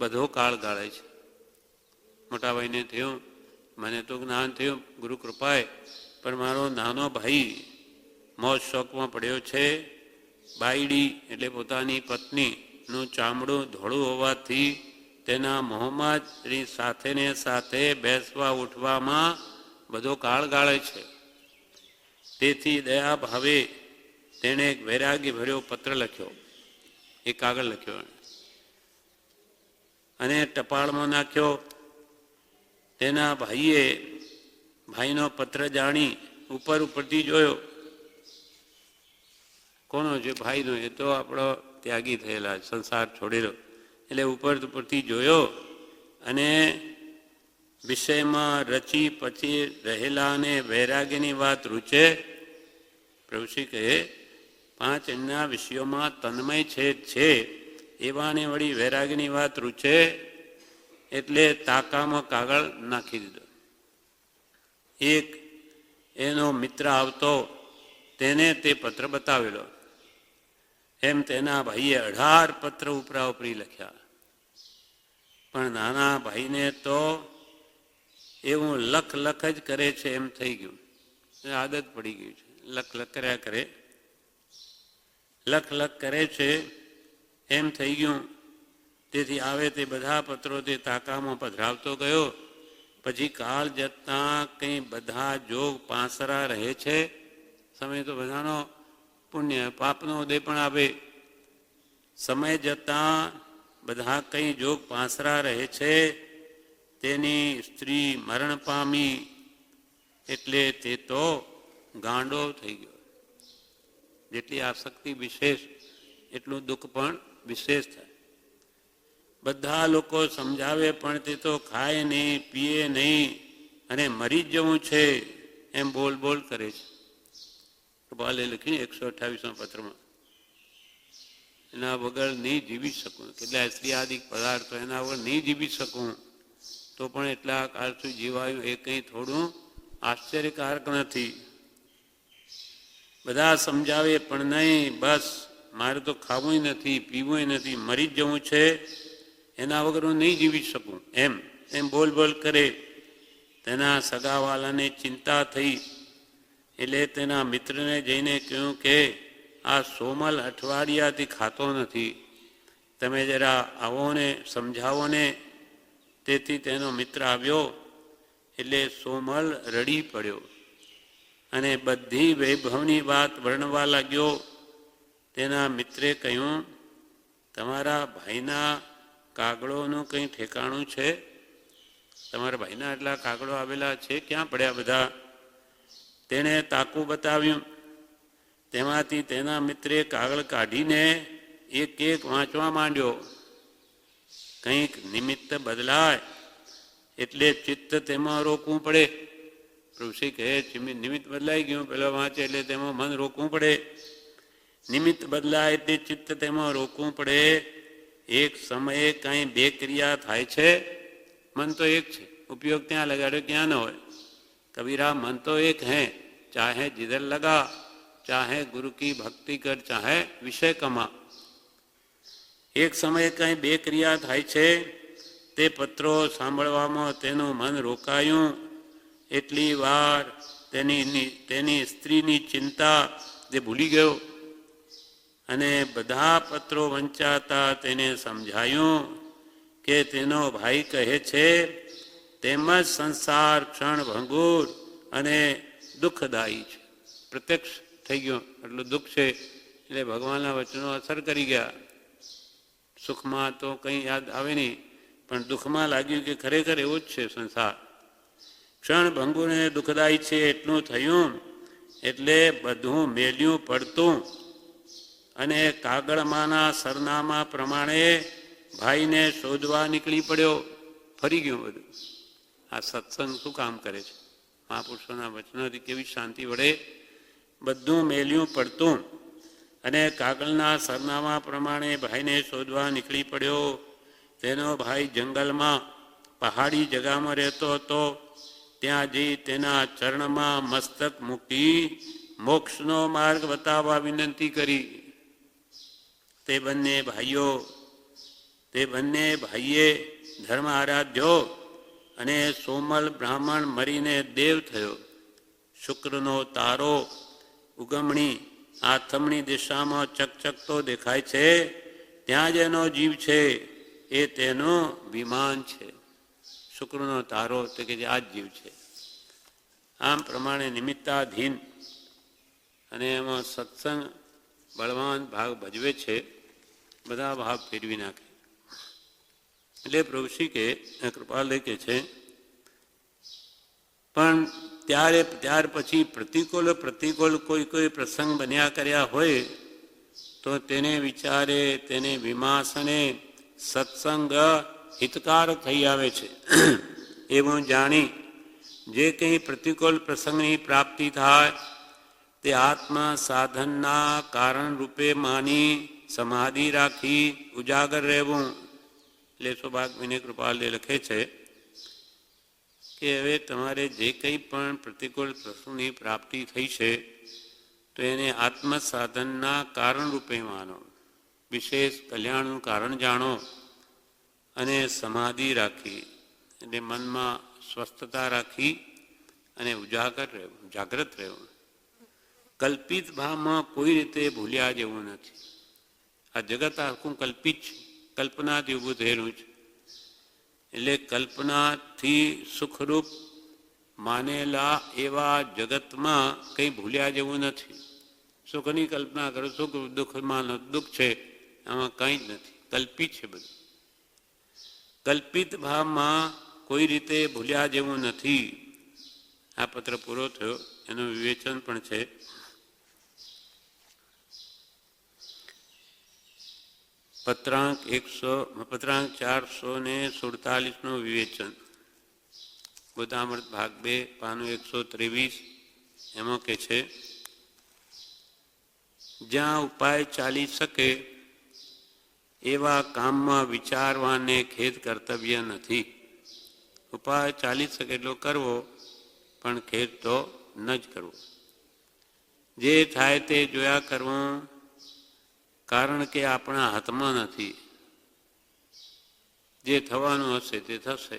બધો કાળ ગાળે છે. મોટા ભાઈને થયું, મને તો જ્ઞાન થયું ગુરુ કૃપાએ, પણ મારો નાનો ભાઈ મોજ શોખમાં પડ્યો છે. બાયડી એટલે પોતાની પત્નીનું ચામડું ધોળું હોવાથી તેના મોહમાં જ તેની સાથે ને સાથે બેસવા ઉઠવામાં બધો કાળ ગાળે છે. તેથી દયા ભાવે તેણે એક વૈરાગી ભર્યો પત્ર લખ્યો, એક કાગળ લખ્યો અને ટપાલમાં નાખ્યો. તેના ભાઈનો પત્ર જાણી ઉપરથી જોયો. કોનો છે? ભાઈનો. એ તો આપણો ત્યાગી થયેલા, સંસાર છોડેલો. એટલે ઉપરથી જોયો અને વિષયમાં રચી પછી રહેલા અને વૈરાગ્યની વાત રૂચે. પ્રભુશ્રી કહે, 5 એમના વિષયોમાં તન્મય છે એવાને વળી વૈરાગ્યની વાત રૂચે એટલે તાકામાં કાગળ નાખી દીધો. એક એનો મિત્ર આવતો, તેને તે પત્ર બતાવેલો. એમ તેના ભાઈએ 18 પત્ર ઉપરાઉપરી લખ્યા. પણ નાના ભાઈને તો એવું લખ જ કરે છે એમ થઈ ગયું. આદત પડી ગઈ છે. લખ કર્યા કરે, લખ કરે છે એમ થઈ ગયું. તેથી આવે તે બધા પત્રો તે તાકામાં પધરાવતો ગયો. પછી કાળ જતાં કંઈ બધા જોગ પાંસરા રહે છે. સમય તો બધાનો પુણ્ય પાપનો ઉદય પણ આવે. સમય જતાં બધા કંઈ જોગ પાંસરા રહે છે. તેની સ્ત્રી મરણ પામી એટલે તે તો ગાંડો થઈ ગયો. જેટલી આસક્તિ વિશેષ એટલું દુઃખ પણ વિશેષ થાય. બધા લોકો સમજાવે પણ તે તો ખાય નહીં, પીએ નહીં અને મરી જ જવું છે એમ બોલ કરે છે. કૃપાલે લખીને 128 પત્રમાં એના વગર નહીં જીવી શકું. કેટલા સ્ત્રીયાદિક પદાર્થો એના વગર નહીં જીવી શકું તો પણ એટલા કાળ સુધી જીવાયું એ કંઈ થોડું આશ્ચર્યકારક નથી. બધા સમજાવે પણ નહીં, બસ મારે તો ખાવું નથી, પીવું નથી, મરી જ જવું છે, એના વગર હું નહીં જીવી શકું એમ બોલ કરે. તેના સગાવાલાને ચિંતા થઈ એટલે તેના મિત્રને જઈને કહ્યું કે આ સોમલ અઠવાડિયાથી ખાતો નથી, તમે જરા આવો ને સમજાવો ને. તેથી તેનો મિત્ર આવ્યો એટલે સોમલ રડી પડ્યો અને બધી વૈભવની વાત વર્ણવા લાગ્યો. તેના મિત્રે કહ્યું, તમારા ભાઈના કાગળોનું કંઈ ઠેકાણું છે? તમારા ભાઈના એટલા કાગળો આવેલા છે, ક્યાં પડ્યા બધા? તેણે તાકું બતાવ્યું. તેમાંથી તેના મિત્રે કાગળ કાઢીને એક વાંચવા માંડ્યો. કંઈક નિમિત્ત બદલાય એટલે ચિત્ત તેમાં રોકવું પડે. પ્રભુશ્રી કહે, નિમિત્ત બદલાઈ ગયું, પેલો વાંચે એટલે તેમાં મન રોકવું પડે. નિમિત્ત બદલાય એટલે ચિત્ત તેમાં રોકવું પડે. એક સમયે કાંઈ 2 ક્રિયા થાય છે. મન તો એક છે, ઉપયોગ ત્યાં લગાડ્યો ક્યાં ન હોય. કબીરા, મન તો એક હૈ, ચાહે जिधर लगा, चाहे गुरु की भक्ति कर, चाहे विषय कमा. એક સમયે કંઈ 2 ક્રિયા થાય છે. તે પત્રો સાંભળવામાં તેનું મન રોકાયું. એટલી વાર તેની સ્ત્રીની ચિંતા તે ભૂલી ગયો અને બધા પત્રો વંચાતા તેને સમજાયું કે તેનો ભાઈ કહે છે તેમજ સંસાર ક્ષણભંગુર અને દુઃખદાયી છે. પ્રત્યક્ષ થઈ ગયો, એટલું દુઃખ છે એટલે ભગવાનના વચનો અસર કરી ગયા. સુખમાં તો કંઈ યાદ આવે નહીં, પણ દુઃખમાં લાગ્યું કે ખરેખર એવું જ છે સંસાર. ક્ષણભંગુર અને દુઃખદાયી છે એટલું થયું એટલે બધું મેલ્યું પડતું અને કાગળમાંના સરનામા પ્રમાણે ભાઈને શોધવા નીકળી પડ્યો. ફરી ગયું બધું. આ સત્સંગ શું કામ કરે છે? મહાપુરુષોના વચનોથી કેવી શાંતિ વળે. બધું મેલ્યું પડતું અને કાગળના સરનામા પ્રમાણે ભાઈને શોધવા નીકળી પડ્યો. તેનો ભાઈ જંગલમાં પહાડી જગામાં રહેતો હતો. ત્યાં જઈ તેના ચરણમાં મસ્તક મૂકી મોક્ષનો માર્ગ બતાવવા વિનંતી કરી. તે બંને ભાઈએ ધર્મ આરાધ્યો અને સોમલ બ્રાહ્મણ મરીને દેવ થયો. શુક્રનો તારો ઉગમણી આથમણી દિશામાં ચકચકતો દેખાય છે. ત્યાં જ એનો જીવ છે, એ તેનું વિમાન છે. શુક્રનો તારો તો કે આ જ જીવ છે. આમ પ્રમાણે નિમિત્તાધીન અને એમાં સત્સંગ બળવાન ભાગ ભજવે છે. બધા ભાવ ફેરવી નાખે. એટલે પ્રભુશ્રી કે કૃપાલય કે છે પણ ત્યાર પછી પ્રતિકૂળ કોઈ પ્રસંગ બન્યા કર્યા હોય તો તેને વિચારે, તેને વિમાસને સત્સંગ હિતકાર થઈ આવે છે. એવું જાણી જે કંઈ પ્રતિકૂળ પ્રસંગની પ્રાપ્તિ થાય તે આત્મા સાધનના કારણ રૂપે માની સમાધિ રાખી ઉજાગર રહેવું. એટલે સૌભાગ્યને કૃપાલય લખે છે કે હવે તમારે જે કંઈ પણ પ્રતિકૂળ પ્રસંગની પ્રાપ્તિ થઈ છે તો એને આત્મસાધનના કારણ રૂપે માનો, વિશેષ કલ્યાણનું કારણ જાણો અને સમાધિ રાખી એટલે મનમાં સ્વસ્થતા રાખી અને ઉજાગર રહેવું, જાગૃત રહેવું. કલ્પિત ભાવમાં કોઈ રીતે ભૂલ્યા જેવું નથી. આ જગત આખું કલ્પિત છે, કલ્પનાથી ઊભું થયેલું છે. એટલે કલ્પનાથી સુખરૂપ માનેલા એવા જગતમાં કંઈ ભૂલ્યા જેવું નથી. સુખની કલ્પના કરો, સુખ દુઃખમાં દુઃખ છે, આમાં કંઈ જ નથી, કલ્પિત છે બધું. કલ્પિત ભાવમાં કોઈ રીતે ભૂલ્યા જેવું નથી. આ પત્ર પૂરો થયો, એનું વિવેચન પણ છે. પત્રાંક 447 વિવેચન, ગોદામૃત ભાગ 2 પાનું 123. એમાં કે છે જ્યાં ઉપાય ચાલી શકે એવા કામમાં વિચારવાને ખેદ કર્તવ્ય નથી. ઉપાય ચાલી શકે એટલો કરવો, પણ ખેદ તો ન જ કરવો. જે થાય તે જોયા કરવું, કારણ કે આપણા હાથમાં નથી. જે થવાનું હશે તે થશે.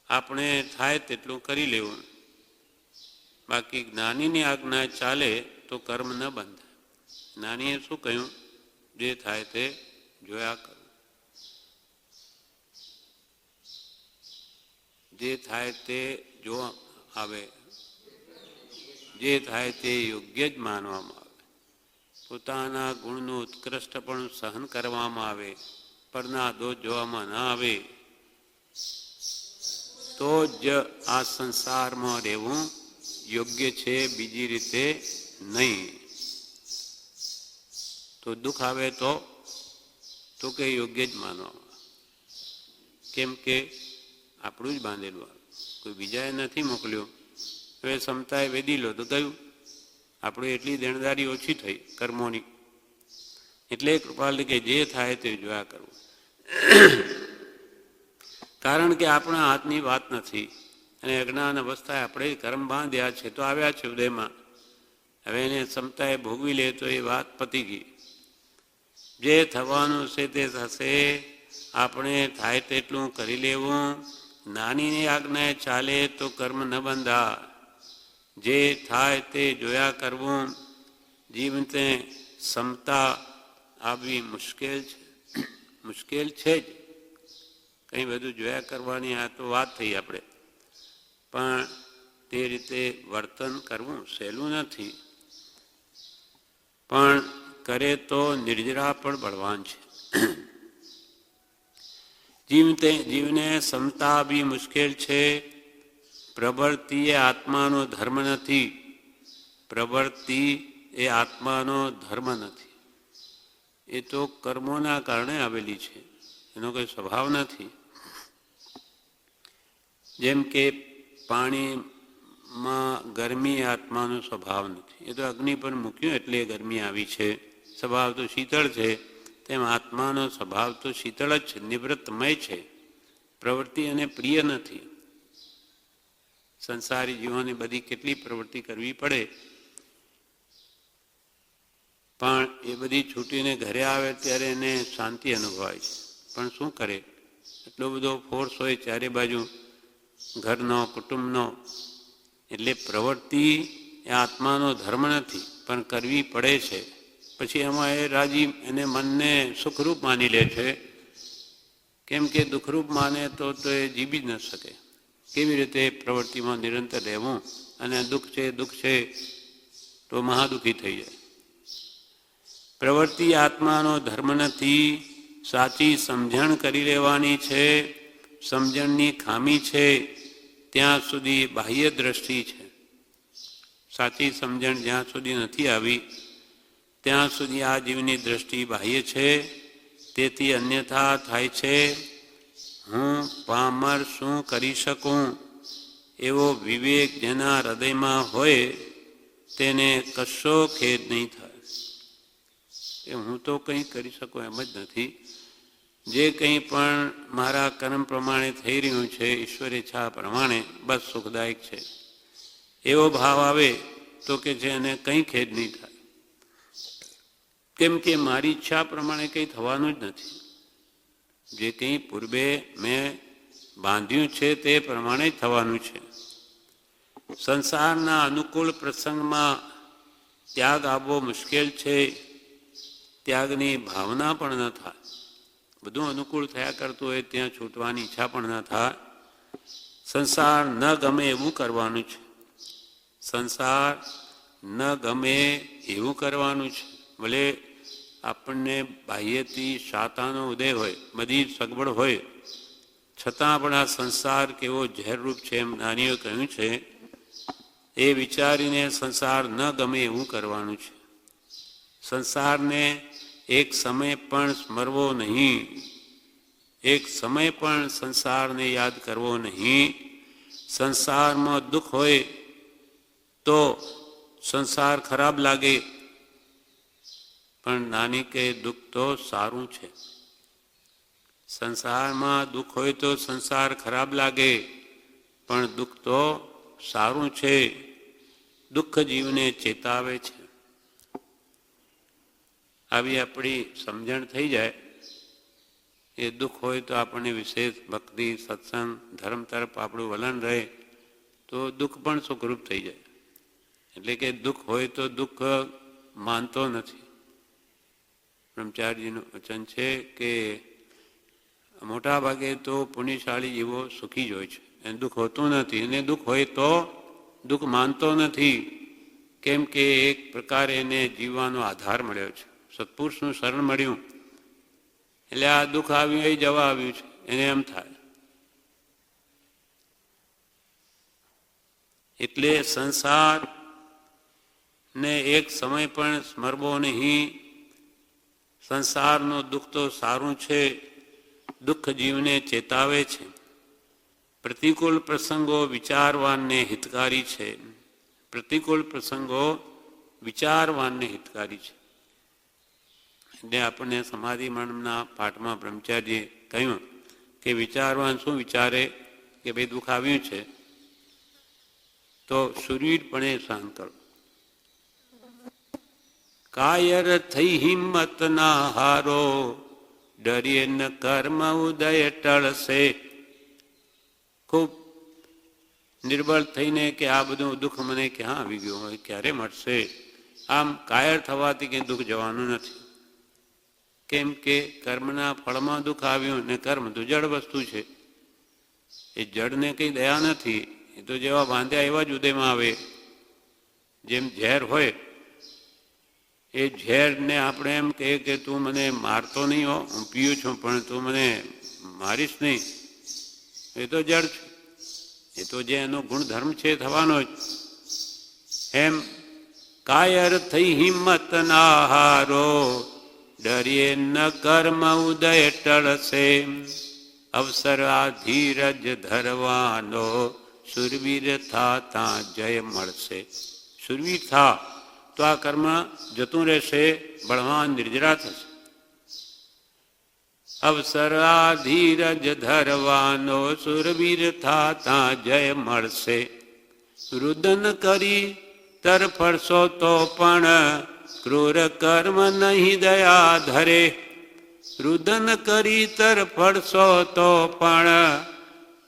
આપણે થાય તેટલું કરી લેવું. બાકી જ્ઞાનીની આજ્ઞા ચાલે તો કર્મ ન બંધાય. જ્ઞાનીએ શું કહ્યું? જે થાય તે જોયા કરવું. જે થાય તે જોવા આવે, જે થાય તે યોગ્ય જ માનવામાં આવે. પોતાના ગુણનું ઉત્કૃષ્ટપણું સહન કરવામાં આવે, પરના દોષ જોવામાં ન આવે, તો જ આ સંસારમાં રહેવું યોગ્ય છે, બીજી રીતે નહીં. તો દુઃખ આવે તો કે યોગ્ય જ માનવામાં આવે. કેમ કે આપણું જ બાંધેલું આવે, કોઈ બીજાએ નથી મોકલ્યું. હવે ક્ષમતાએ વેદી લો તો ગયું. આપણે એટલી દેણદારી ઓછી થઈ કર્મોની. એટલે કૃપાલ કે જે થાય તે જોયા કરવું. કારણ કે આપણા હાથની વાત નથી અને અજ્ઞાન અવસ્થાએ આપણે કર્મ બાંધ્યા છે તો આવ્યા છે ઉદયમાં. હવે એને ક્ષમતાએ ભોગવી લે તો એ વાત પતી ગઈ. જે થવાનું છે તે થશે. આપણે થાય તેટલું કરી લેવું. નાનીની આજ્ઞાએ ચાલે તો કર્મ ન બંધા. જે થાય તે જોયા કરવું. જીવને ક્ષમતા આવવી મુશ્કેલ છે જ. કંઈ બધું જોયા કરવાની આ તો વાત થઈ આપણે, પણ તે રીતે વર્તન કરવું સહેલું નથી. પણ કરે તો નિર્જરા પણ બળવાન છે. જીવને ક્ષમતા બી મુશ્કેલ છે. પ્રવૃત્તિ એ આત્માનો ધર્મ નથી. પ્રવૃત્તિ એ આત્માનો ધર્મ નથી. એ તો કર્મોના કારણે આવેલી છે, એનો કોઈ સ્વભાવ નથી. જેમ કે પાણીમાં ગરમી આત્માનો સ્વભાવ નથી. એ તો અગ્નિ પર મૂક્યું એટલે ગરમી આવી છે. સ્વભાવ તો શીતળ છે, તો તેમ આત્માનો સ્વભાવ તો શીતળ જ છે, નિવૃત્તમય છે, પ્રવૃત્તિ એને પ્રિય નથી. સંસારી જીવોને બધી કેટલી પ્રવૃત્તિ કરવી પડે, પણ એ બધી છૂટીને ઘરે આવે ત્યારે એને શાંતિ અનુભવાય છે. પણ શું કરે, એટલો બધો ફોર્સ હોય ચારે બાજુ ઘરનો, કુટુંબનો. એટલે પ્રવૃત્તિ એ આત્માનો ધર્મ નથી, પણ કરવી પડે છે. પછી એમાં એ રાજી એને મનને સુખરૂપ માની લે છે. કેમ કે દુઃખરૂપ માને તો એ જીવી જ ન શકે. કેવી રીતે પ્રવૃત્તિમાં નિરંતર રહેવું, અને દુઃખ છે તો મહાદુઃખી થઈ જાય. પ્રવૃત્તિ આત્માનો ધર્મ નથી. સાચી સમજણ કરી લેવાની છે. સમજણની ખામી છે ત્યાં સુધી બાહ્ય દ્રષ્ટિ છે. સાચી સમજણ જ્યાં સુધી નથી આવી ત્યાં સુધી આ જીવની દ્રષ્ટિ બાહ્ય છે. તેથી અન્યથા થાય છે. હું પામર શું કરી શકું એવો વિવેક જેના હૃદયમાં હોય તેને કશો ખેદ નહીં થાય. કે હું તો કંઈ કરી શકું એમ જ નથી. જે કંઈ પણ મારા કર્મ પ્રમાણે થઈ રહ્યું છે, ઈશ્વર ઈચ્છા પ્રમાણે બસ સુખદાયક છે, એવો ભાવ આવે તો કે છે એને કંઈ ખેદ નહીં થાય. કેમ કે મારી ઈચ્છા પ્રમાણે કંઈ થવાનું જ નથી. જે કંઈ પૂર્વે મેં બાંધ્યું છે તે પ્રમાણે જ થવાનું છે. સંસારના અનુકૂળ પ્રસંગમાં ત્યાગ આવવો મુશ્કેલ છે. ત્યાગની ભાવના પણ ન થાય. બધું અનુકૂળ થયા કરતું હોય ત્યાં છૂટવાની ઈચ્છા પણ ન થાય. સંસાર ન ગમે એવું કરવાનું છે. સંસાર ન ગમે એવું કરવાનું છે. ભલે આપણને બાહ્યથી શાતાનો ઉદય હોય, બધી સગવડ હોય, છતાં પણ આ સંસાર કેવો ઝેરરૂપ છે એમ જ્ઞાનીઓ કહ્યું છે. એ વિચારીને સંસાર ન ગમે એવું કરવાનું છે. સંસારને એક સમય પણ સ્મરવો નહીં. એક સમય પણ સંસારને યાદ કરવો નહીં. સંસારમાં દુઃખ હોય તો સંસાર ખરાબ લાગે, પણ નાની કે દુઃખ તો સારું છે. સંસારમાં દુઃખ હોય તો સંસાર ખરાબ લાગે, પણ દુઃખ તો સારું છે. દુઃખ જીવને ચેતાવે છે. આવી આપણી સમજણ થઈ જાય. એ દુઃખ હોય તો આપણને વિશેષ ભક્તિ, સત્સંગ, ધર્મ તરફ આપણું વલણ રહે તો દુઃખ પણ સુખરૂપ થઈ જાય. એટલે કે દુઃખ હોય તો દુઃખ માનતો નથી. બ્રહ્મચારીજીનું વચન છે કે મોટા ભાગે તો પુણ્યશાળી જીવો સુખી જ હોય છે, એને દુઃખ હોતું નથી. અને દુઃખ હોય તો દુઃખ માનતો નથી. કેમ કે એક પ્રકારે એને જીવવાનો આધાર મળ્યો છે. સત્પુરુષનું શરણ મળ્યું એટલે આ દુઃખ આવ્યું એ જવા આવ્યું છે, એને એમ થાય. એટલે સંસારને એક સમય પણ સ્મરવો નહીં. સંસારનું દુઃખ તો સારું છે. દુઃખ જીવને ચેતાવે છે. પ્રતિકૂળ પ્રસંગો વિચારવાનને હિતકારી છે. પ્રતિકૂળ પ્રસંગો વિચારવાનને હિતકારી છે. એટલે આપણને સમાધિ મનના પાઠમાં બ્રહ્મચારીએ કહ્યું કે વિચારવાન શું વિચારે કે ભાઈ દુઃખ આવ્યું છે તો શૂરવીરપણે સહન કરો. કાયર થઈ હિંમત ના હારો, ડરીએ ન કર્મ ઉદય ટળશે. ખૂબ નિર્બળ થઈને કે આ બધું દુઃખ મને ક્યાં આવી ગયું હોય, ક્યારે મળશે, આમ કાયર થવાથી કંઈ દુઃખ જવાનું નથી. કેમ કે કર્મના ફળમાં દુઃખ આવ્યું ને કર્મ તો જડ વસ્તુ છે. એ જડને કંઈ દયા નથી. એ તો જેવા બાંધ્યા એવા જ ઉદયમાં આવે. જેમ ઝેર હોય એ ઝેરને આપણે એમ કહીએ કે તું મને મારતો નહીં હો, હું પીઉં છું પણ તું મને મારીશ નહીં, એ તો જડ છે. એ તો જે એનો ગુણધર્મ છે થવાનો જ. એમ કાયર થઈ હિંમત ના હારો, ડરીએ ન કર્મ ઉદય ટળશે. અવસર આ ધીરજ ધરવાનો, સુરવીર થા ત્યાં જય મળશે. સુરવીર થા તો આ કર્મ જતું રહેશે, બળવાન નિર્જરા થશે. અવસરા ધીરજ ધરવાનો સુરવીર થાતા જય મળશે. રુદન કરી તરફરશો તો પણ ક્રૂર કર્મ નહીં દયા ધરે. રુદન કરી તરફરશો તો પણ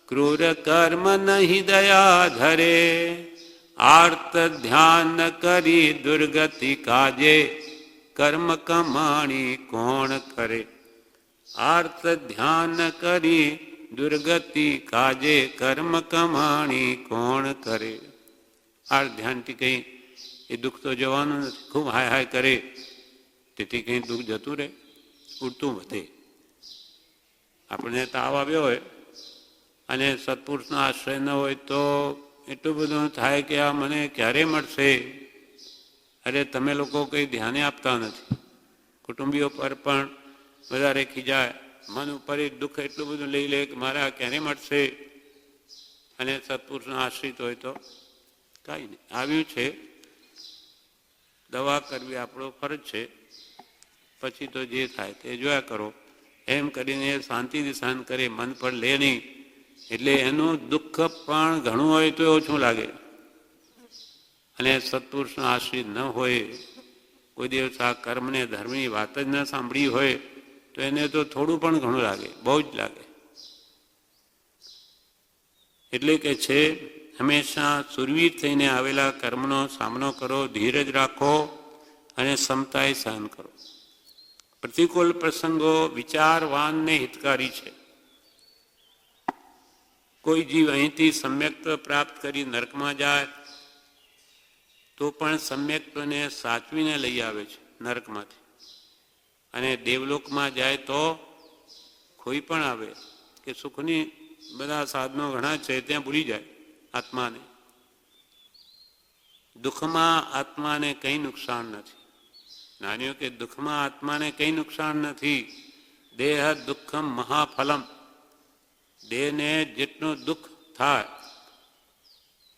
ક્રૂર કર્મ નહીં દયા ધરે. આર્ત ધ્યાન કરી દુર્ગતિ કાજે કર્મ કમાણી કોણ કરે. આર્ત ધ્યાન કરી દુર્ગતિ કાજે કર્મ કમાણી કોણ કરે. આ ધ્યાનથી કંઈ એ દુઃખ તો જવાનું નથી. ખૂબ હાય હાય કરે તેથી કંઈ દુઃખ જતું રહે, ઉડતું વધે. આપણને તાવ આવ્યો હોય અને સત્પુરુષનો આશ્રય ન હોય તો એટલું બધું થાય કે આ મને ક્યારે મળશે. અરે તમે લોકો કંઈ ધ્યાને આપતા નથી. કુટુંબીઓ પર પણ વધારે ખીજાય, મન ઉપર દુઃખ એટલું બધું લઈ લે કે મારે આ ક્યારે મળશે. અને સત્પુરુષનો આશ્રિત હોય તો કાંઈ નહીં. આવ્યું છે, દવા કરવી આપણો ફરજ છે, પછી તો જે થાય તે જોયા કરો એમ કરીને શાંતિથી સહન કરે, મન પર લે નહીં. એટલે એનું દુઃખ પણ ઘણું હોય તો ઓછું લાગે. અને સત્પુરુષનો આશ્રિત ન હોય, કોઈ દિવસ આ કર્મને ધર્મની વાત જ ન સાંભળી હોય તો એને તો થોડું પણ ઘણું લાગે, બહુ જ લાગે. એટલે કે છે હંમેશા સુરવીર થઈને આવેલા કર્મનો સામનો કરો, ધીરજ રાખો અને ક્ષમતાએ સહન કરો. પ્રતિકૂળ પ્રસંગો વિચારવાનને હિતકારી છે. કોઈ જીવ અહીંથી સમ્યક્ત્વ પ્રાપ્ત કરી નરકમાં જાય તો પણ સમ્યક્ત્વને સાચવીને લઈ આવે છે નરકમાંથી. અને દેવલોકમાં જાય તો કોઈ પણ આવે કે સુખની બધા સાધનો ઘણા છે ત્યાં ભૂલી જાય આત્માને. દુઃખમાં આત્માને કંઈ નુકસાન નથી. નાનીઓ કે દુઃખમાં આત્માને કંઈ નુકસાન નથી. દેહ દુઃખમ મહાફલમ. દેહને જેટલું દુઃખ થાય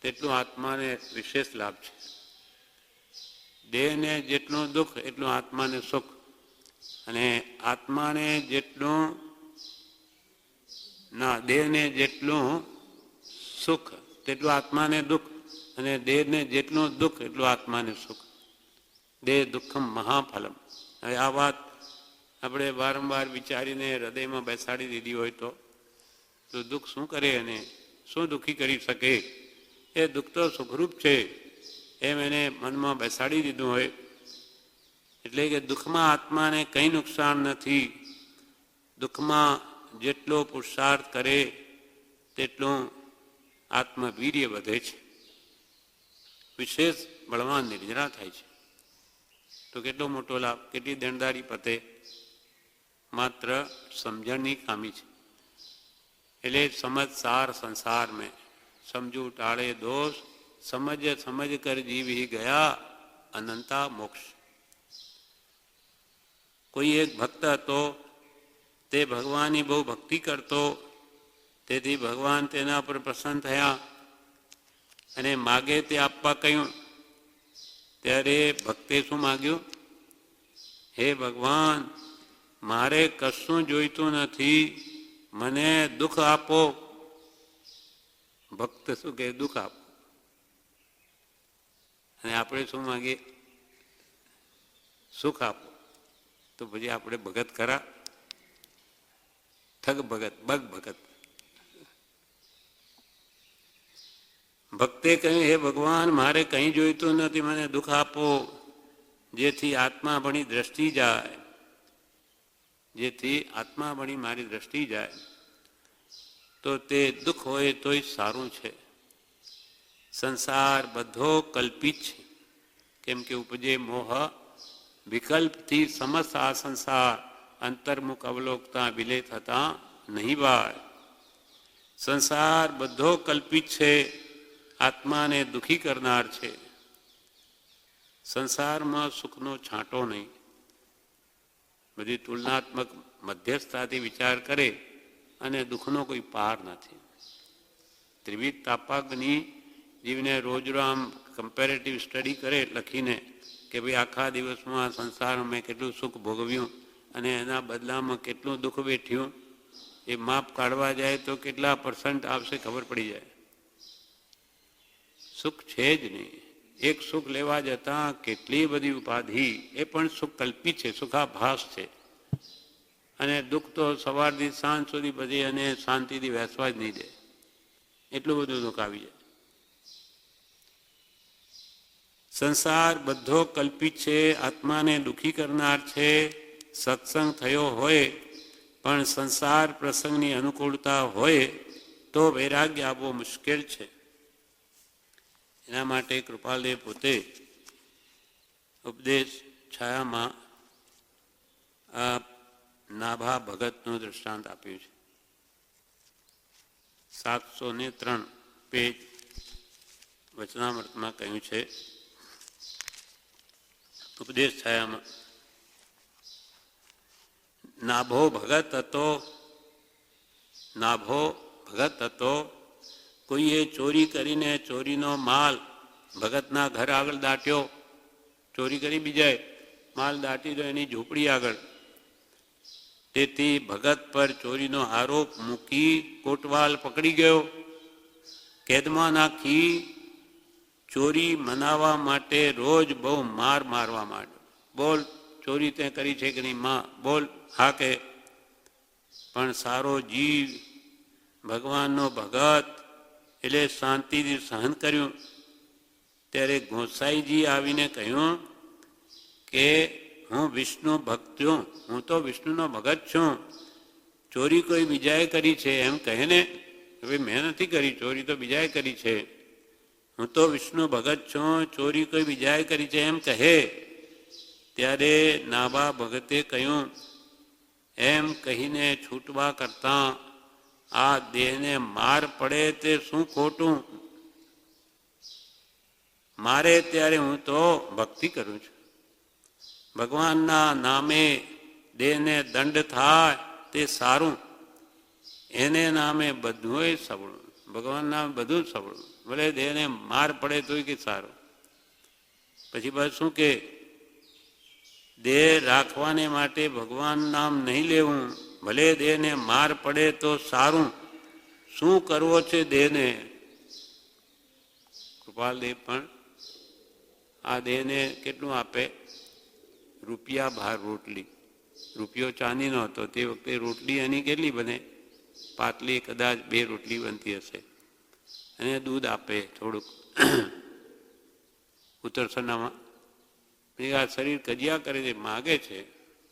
તેટલું આત્માને વિશેષ લાભ છે. દેહને જેટલું દુઃખ એટલું આત્માને સુખ. અને આત્માને જેટલું દેહને જેટલું સુખ તેટલું આત્માને દુઃખ. અને દેહને જેટલું દુઃખ એટલું આત્માને સુખ. દેહ દુઃખમ મહાફલમ. હવે આ વાત આપણે વારંવાર વિચારીને હૃદયમાં બેસાડી દીધી હોય તો દુઃખ શું કરે અને શું દુઃખી કરી શકે. એ દુઃખ તો સુખરૂપ છે એમ એને મનમાં બેસાડી દીધું હોય. એટલે કે દુઃખમાં આત્માને કંઈ નુકસાન નથી. દુઃખમાં જેટલો પુરુષાર્થ કરે તેટલું આત્મવીર્ય વધે છે, વિશેષ બળવાન નિર્જરા થાય છે. તો કેટલો મોટો લાભ, કેટલી દેણદારી પતે. માત્ર સમજણની ખામી છે. એટલે સમજ સાર સંસાર મેં સમજુ ટાળે દોષ, સમજ સમજ કર જીવ હી ગયા અનંતા મોક્ષ. કોઈ એક ભક્ત હતો, તે ભગવાનની બહુ ભક્તિ કરતો, તેથી ભગવાન તેના પર પ્રસન્ન થયા અને માગે તે આપવા કહ્યું. ત્યારે ભક્તે શું માગ્યું? હે ભગવાન, મારે કશું જોઈતું નથી, મને દુઃખ આપો. ભક્ત શું કહે? દુઃખ આપો. અને આપણે શું માગીએ? સુખ આપો. તો પછી આપણે ભગત ખરા? ઠગ ભગત, બગ ભગત. ભક્તે કહ્યું, હે ભગવાન, મારે કંઈ જોઈતું નથી, મને દુઃખ આપો, જેથી આત્મા ભણી દ્રષ્ટિ જાય. જેથી આત્મા ભણી મારી દ્રષ્ટિ જાય. તો તે દુઃખ હોય તોય સારું છે. સંસાર બધો કલ્પિત છે, કેમ કે ઉપજે મોહ વિકલ્પથી સમસ્ત આ સંસાર અંતર્મુખ અવલોકતા વિલે થતા નહીં બાય. સંસાર બધો કલ્પિત છે, આત્માને દુઃખી કરનાર છે. સંસારમાં સુખનો છાંટો નહીં. બધી તુલનાત્મક મધ્યસ્થતાથી વિચાર કરે અને દુઃખનો કોઈ પાર નથી. ત્રિવિધ તાપાગ્નિ જીવને રોજ આમ કમ્પેરેટિવ સ્ટડી કરે લખીને કે ભાઈ આખા દિવસમાં સંસારમાં મેં કેટલું સુખ ભોગવ્યું અને એના બદલામાં કેટલું દુઃખ વેઠ્યું એ માપ કાઢવા જાય તો કેટલા % આવશે ખબર પડી જાય. સુખ છે જ નહીં. એક સુખ લેવા જતાં કેટલી બધી ઉપાધિ, એ પણ સુખ કલ્પિત છે, સુખાભાસ છે. અને દુઃખ તો સવારથી સાંજ સુધી બધી અને શાંતિથી બેસવા જ નહીં દે, એટલું બધું દુઃખ આવી જાય. સંસાર બધો કલ્પિત છે, આત્માને દુઃખી કરનાર છે. સત્સંગ થયો હોય પણ સંસાર પ્રસંગની અનુકૂળતા હોય તો વૈરાગ્ય આવવો મુશ્કેલ છે. એના માટે કૃપાલદેવ પોતે ઉપદેશ છાયામાં આ નાભા ભગતનું દૃષ્ટાંત આપ્યું છે. 703 પેજ વચનામૃતમાં કહ્યું છે, ઉપદેશ છાયામાં, નાભો ભગત હતો. કોઈએ ચોરી કરીને ચોરીનો માલ ભગતના ઘર આગળ દાટ્યો. ચોરી કરી બીજાએ માલ દાટી દો એની ઝૂંપડી આગળ. તેથી ભગત પર ચોરીનો આરોપ મૂકી કોટવાલ પકડી ગયો, કેદમાં નાખી. ચોરી મનાવવા માટે રોજ બહુ મારવા માંડ્યો. બોલ, ચોરી તે કરી છે કે નહીં? માં બોલ. હા કે. પણ સારો જીવ, ભગવાનનો ભગત, એટલે શાંતિથી સહન કર્યું. ત્યારે ગોસાઈજી આવીને કહ્યું કે હું વિષ્ણુ ભક્ત છું, હું તો વિષ્ણુનો ભગત છું. ચોરી કોઈ બીજાએ કરી છે એમ કહે ને. હવે મેં નથી કરી, ચોરી તો બીજાએ કરી છે. હું તો વિષ્ણુ ભગત છું, ચોરી કોઈ બીજાએ કરી છે એમ કહે. ત્યારે નાભા ભગતે કહ્યું, એમ કહીને છૂટવા કરતાં આ દેહને માર પડે તે શું ખોટું? મારે ત્યારે હું તો ભક્તિ કરું છું. ભગવાનના નામે દેહને દંડ થાય તે સારું. એને નામે બધું સબળું, ભગવાન નામે બધું જ સબળું. ભલે દેહને માર પડે તોય કે સારું. પછી બસ શું કે દેહ રાખવાને માટે ભગવાન નામ નહીં લેવું, ભલે દેહને માર પડે તો સારું. શું કરવો છે દેહને? કૃપાલદેવ પણ આ દેહને કેટલું આપે? રૂપિયા ભાર રોટલી. રૂપિયો ચાંદીનો હતો તે વખતે રોટલી એની કેટલી બને? પાતળી, કદાચ 2 રોટલી બનતી હશે. અને દૂધ આપે થોડુંક ઉત્તરસનામાં. આ શરીર કજિયા કરે છે, માગે છે,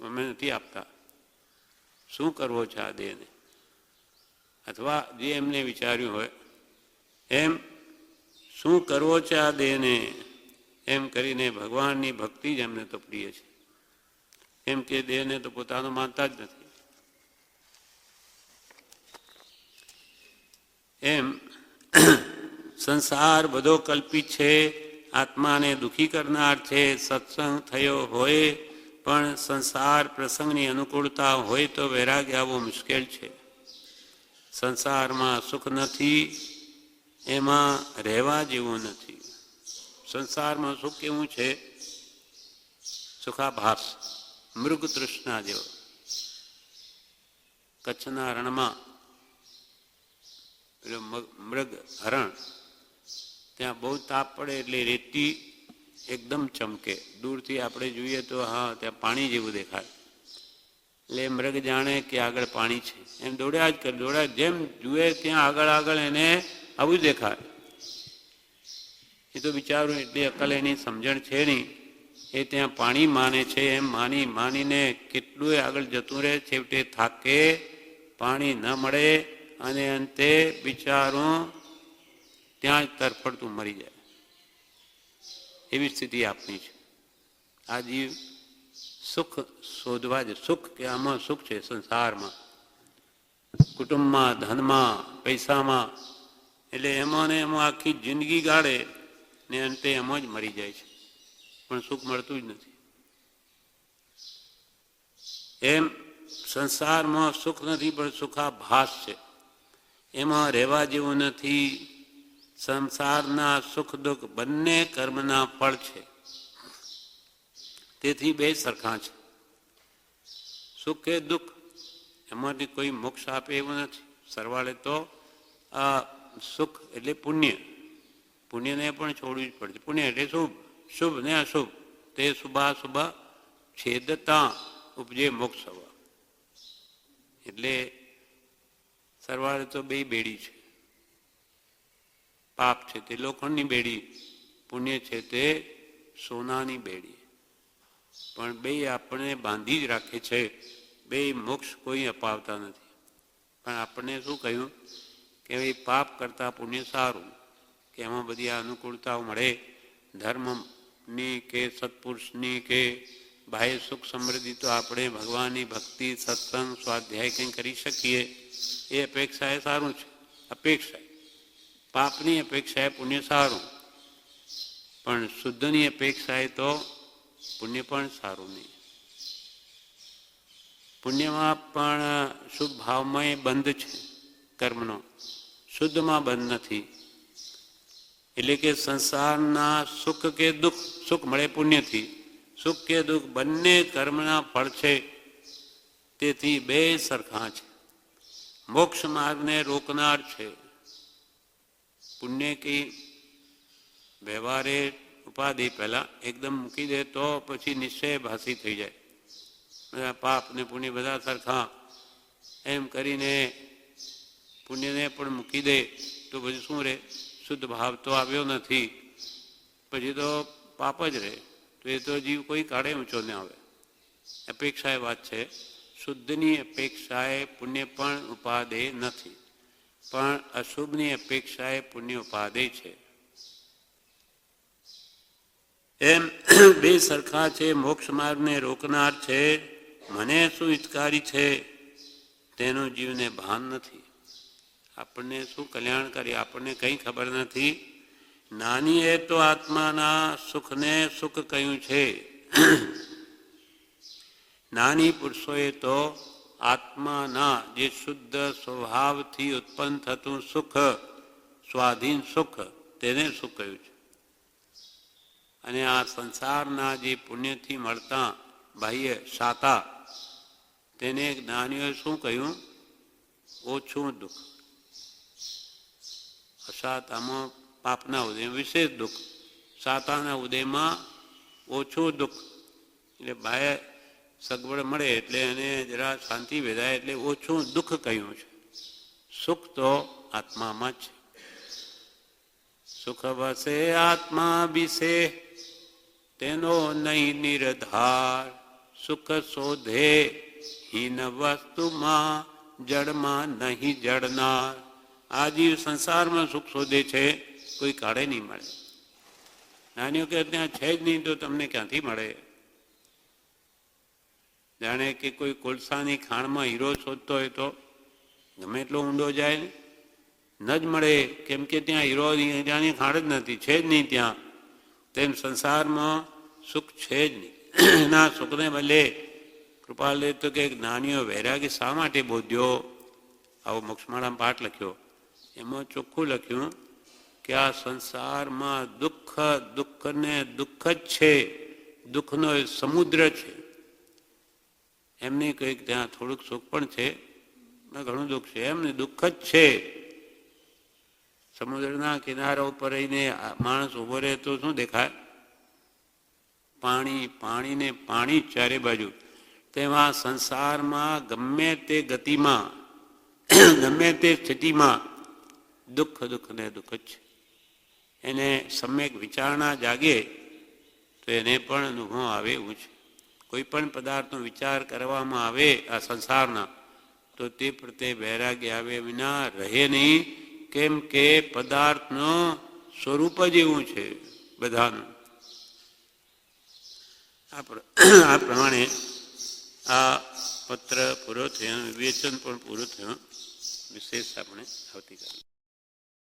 અમે નથી આપતા. શું કરવો છે આ દેહને? અથવા જે એમને વિચાર્યું હોય એમ શું કરવો છે આ દેહને, એમ કરીને ભગવાનની ભક્તિ જ એમને તો પ્રિય છે. એમ કે દેહને તો પોતાનો માનતા જ નથી. એમ સંસાર બધો કલ્પિત છે, આત્માને દુઃખી કરનાર છે. સત્સંગ થયો હોય પણ સંસાર પ્રસંગની અનુકૂળતા હોય તો વૈરાગ્ય આવવો મુશ્કેલ છે. સંસારમાં સુખ નથી, એમાં રહેવા જેવું નથી. સંસારમાં સુખ કેવું છે? સુખાભાસ, મૃગ તૃષ્ણા જેવો. કચ્છના રણમાં મૃગ હરણ, ત્યાં બહુ તાપ પડે એટલે રેતી એકદમ ચમકે. દૂરથી આપણે જોઈએ તો હા ત્યાં પાણી જેવું દેખાય. એટલે મૃગ જાણે કે આગળ પાણી છે એમ દોડ્યા જ કરે. દોડ્યા જેમ જુએ ત્યાં આગળ એને આવું જ દેખાય. એ તો બિચારું એટલી અકલ એની સમજણ છે નહીં. એ ત્યાં પાણી માને છે એમ માનીને કેટલું આગળ જતું રહે. છેવટે થાકે, પાણી ન મળે અને અંતે બિચારું ત્યાં જ તરફડતું મરી જાય. એવી સ્થિતિ આપની છે. આ જીવ સુખ શોધવા જ, સુખ કે આમાં સુખ છે સંસારમાં, કુટુંબમાં, ધનમાં, પૈસામાં. એટલે એમાં ને એમાં આખી જિંદગી ગાળે ને અંતે એમાં જ મરી જાય છે, પણ સુખ મળતું જ નથી. એમ સંસારમાં સુખ નથી પણ સુખાભાસ છે, એમાં રહેવા જેવું નથી. સંસારના સુખ દુઃખ બંને કર્મના ફળ છે, તેથી બે સરખા છે. સુખ એ દુઃખ, એમાંથી કોઈ મોક્ષ આપે એવું નથી. સરવાળે તો આ સુખ એટલે પુણ્ય, પુણ્યને પણ છોડવું જ પડશે. પુણ્ય એટલે શુભ, શુભ ને અશુભ તે શુભાશુભ છેદતા ઉપજે મોક્ષ. એટલે સરવાળે તો બે બેડી છે. પાપ છે તે લોખંડની બેડી, પુણ્ય છે તે સોનાની બેડી. પણ બે આપણને બાંધી જ રાખે છે. બે મોક્ષ કોઈ અપાવતા નથી. પણ આપણને શું કહ્યું કે ભાઈ પાપ કરતાં પુણ્ય સારું, કે એમાં બધી અનુકૂળતાઓ મળે, ધર્મની કે સત્પુરુષની કે બાહ્ય સુખ સમૃદ્ધિ તો આપણે ભગવાનની ભક્તિ, સત્સંગ, સ્વાધ્યાય કંઈ કરી શકીએ એ અપેક્ષા એ સારું છે. અપેક્ષા પાપની અપેક્ષા એ પુણ્ય સારું, પણ શુદ્ધની અપેક્ષા એ તો પુણ્ય પણ સારું નહીં. પુણ્યમાં પણ શુભ ભાવમાં એ બંધ છે કર્મનો, શુદ્ધમાં બંધ નથી. એટલે કે સંસારના સુખ કે દુઃખ, સુખ મળે પુણ્યથી, સુખ કે દુઃખ બંને કર્મના ફળ છે. તેથી બે સરખા છે. મોક્ષ માર્ગને રોકનાર છે પુણ્ય. કે વ્યવહારે ઉપાધિ પહેલાં એકદમ મૂકી દે તો પછી નિશ્ચય ભાસી થઈ જાય. બધા પાપ ને પુણ્ય બધા સરખા એમ કરીને પુણ્યને પણ મૂકી દે તો પછી શું રહે? શુદ્ધ ભાવ તો આવ્યો નથી, પછી તો પાપ જ રહે. તો એ તો જીવ કોઈ કાળે ઊંચો ન આવે. અપેક્ષા એ વાત છે. શુદ્ધની અપેક્ષાએ પુણ્ય પણ ઉપાદે નથી, પણ અશુભની અપેક્ષાએ પુણ્ય ઉપાદે છે. એમ બે સરખા છે. મોક્ષ માર્ગને રોકનાર છે. મને શું હિતકારી છે તેનું જીવને ભાન નથી. આપણને શું કલ્યાણ કરે આપણને કંઈ ખબર નથી. નાની એ તો આત્માના સુખને સુખ કહ્યું છે. નાની પુરુષોએ તો આત્માના જે શુદ્ધ સ્વભાવથી ઉત્પન્ન થતું સુખ, સ્વાધીન સુખ, તેને સુખ કહ્યું છે. અને આ સંસારના જે પુણ્યથી મળતા બાહ્ય શાતા, તેને જ્ઞાનીઓએ શું કહ્યું? ઓછું દુઃખ. અશાતામાં પાપના ઉદયમાં વિશેષ દુઃખ, શાતાના ઉદયમાં ઓછું દુઃખ. એટલે બાહ્ય સગવડ મળે એટલે એને જરા શાંતિ વેદાય એટલે ઓછું દુઃખ કહ્યું છે. સુખ તો આત્મામાં જ છે. સુખ વસે આત્મા વિશે તેનો નહીં નિર્ધાર. સુખ શોધે હીન વસ્તુમાં જડમાં નહીં જડનાર. આ જીવ સંસારમાં સુખ શોધે છે, કોઈ કાળે નહીં મળે. નાનીઓ કે ત્યાં છે જ નહીં તો તમને ક્યાંથી મળે? જાણે કે કોઈ કોલસાની ખાણમાં હીરો શોધતો હોય તો ગમે એટલો ઊંડો જાય ન જ મળે, કેમ કે ત્યાં હીરો હીરાની ખાણ જ નથી, છે જ નહીં ત્યાં. તેમ સંસારમાં સુખ છે જ નહીં. એના સુખને બદલે કૃપાલ તો કે જ્ઞાનીઓ વૈરાગી શા માટે બોધ્યો? આવો મોક્ષમાળામાં પાઠ લખ્યો, એમાં ચોખ્ખું લખ્યું કે આ સંસારમાં દુઃખ, દુઃખને દુઃખ જ છે, દુઃખનો સમુદ્ર છે. એમને કંઈક ત્યાં થોડુંક સુખ પણ છે, ઘણું દુઃખ છે, એમને દુઃખ જ છે. સમુદ્રના કિનારા ઉપર રહીને માણસ ઉભો રહે તો શું દેખાય? પાણી, પાણી ને પાણી ચારે બાજુ. તેમાં સંસારમાં ગમે તે ગતિમાં, ગમે તે સ્થિતિમાં દુઃખ, દુઃખ ને દુઃખ જ છે. એને સમ્યક વિચારણા જાગે તો એને પણ અનુભવ આવે એવું છે. કોઈ પણ પદાર્થનો વિચાર કરવામાં આવે આ સંસારના તો તે પ્રત્યે વૈરાગ્ય આવે વિના રહે નહીં. કેમ કે પદાર્થનું સ્વરૂપ જ એવું છે બધાનું. આ પ્રમાણે આ પત્ર પૂરો થયો, વિવેચન પણ પૂરું થયું. વિશેષ આપણે આવતીકાલે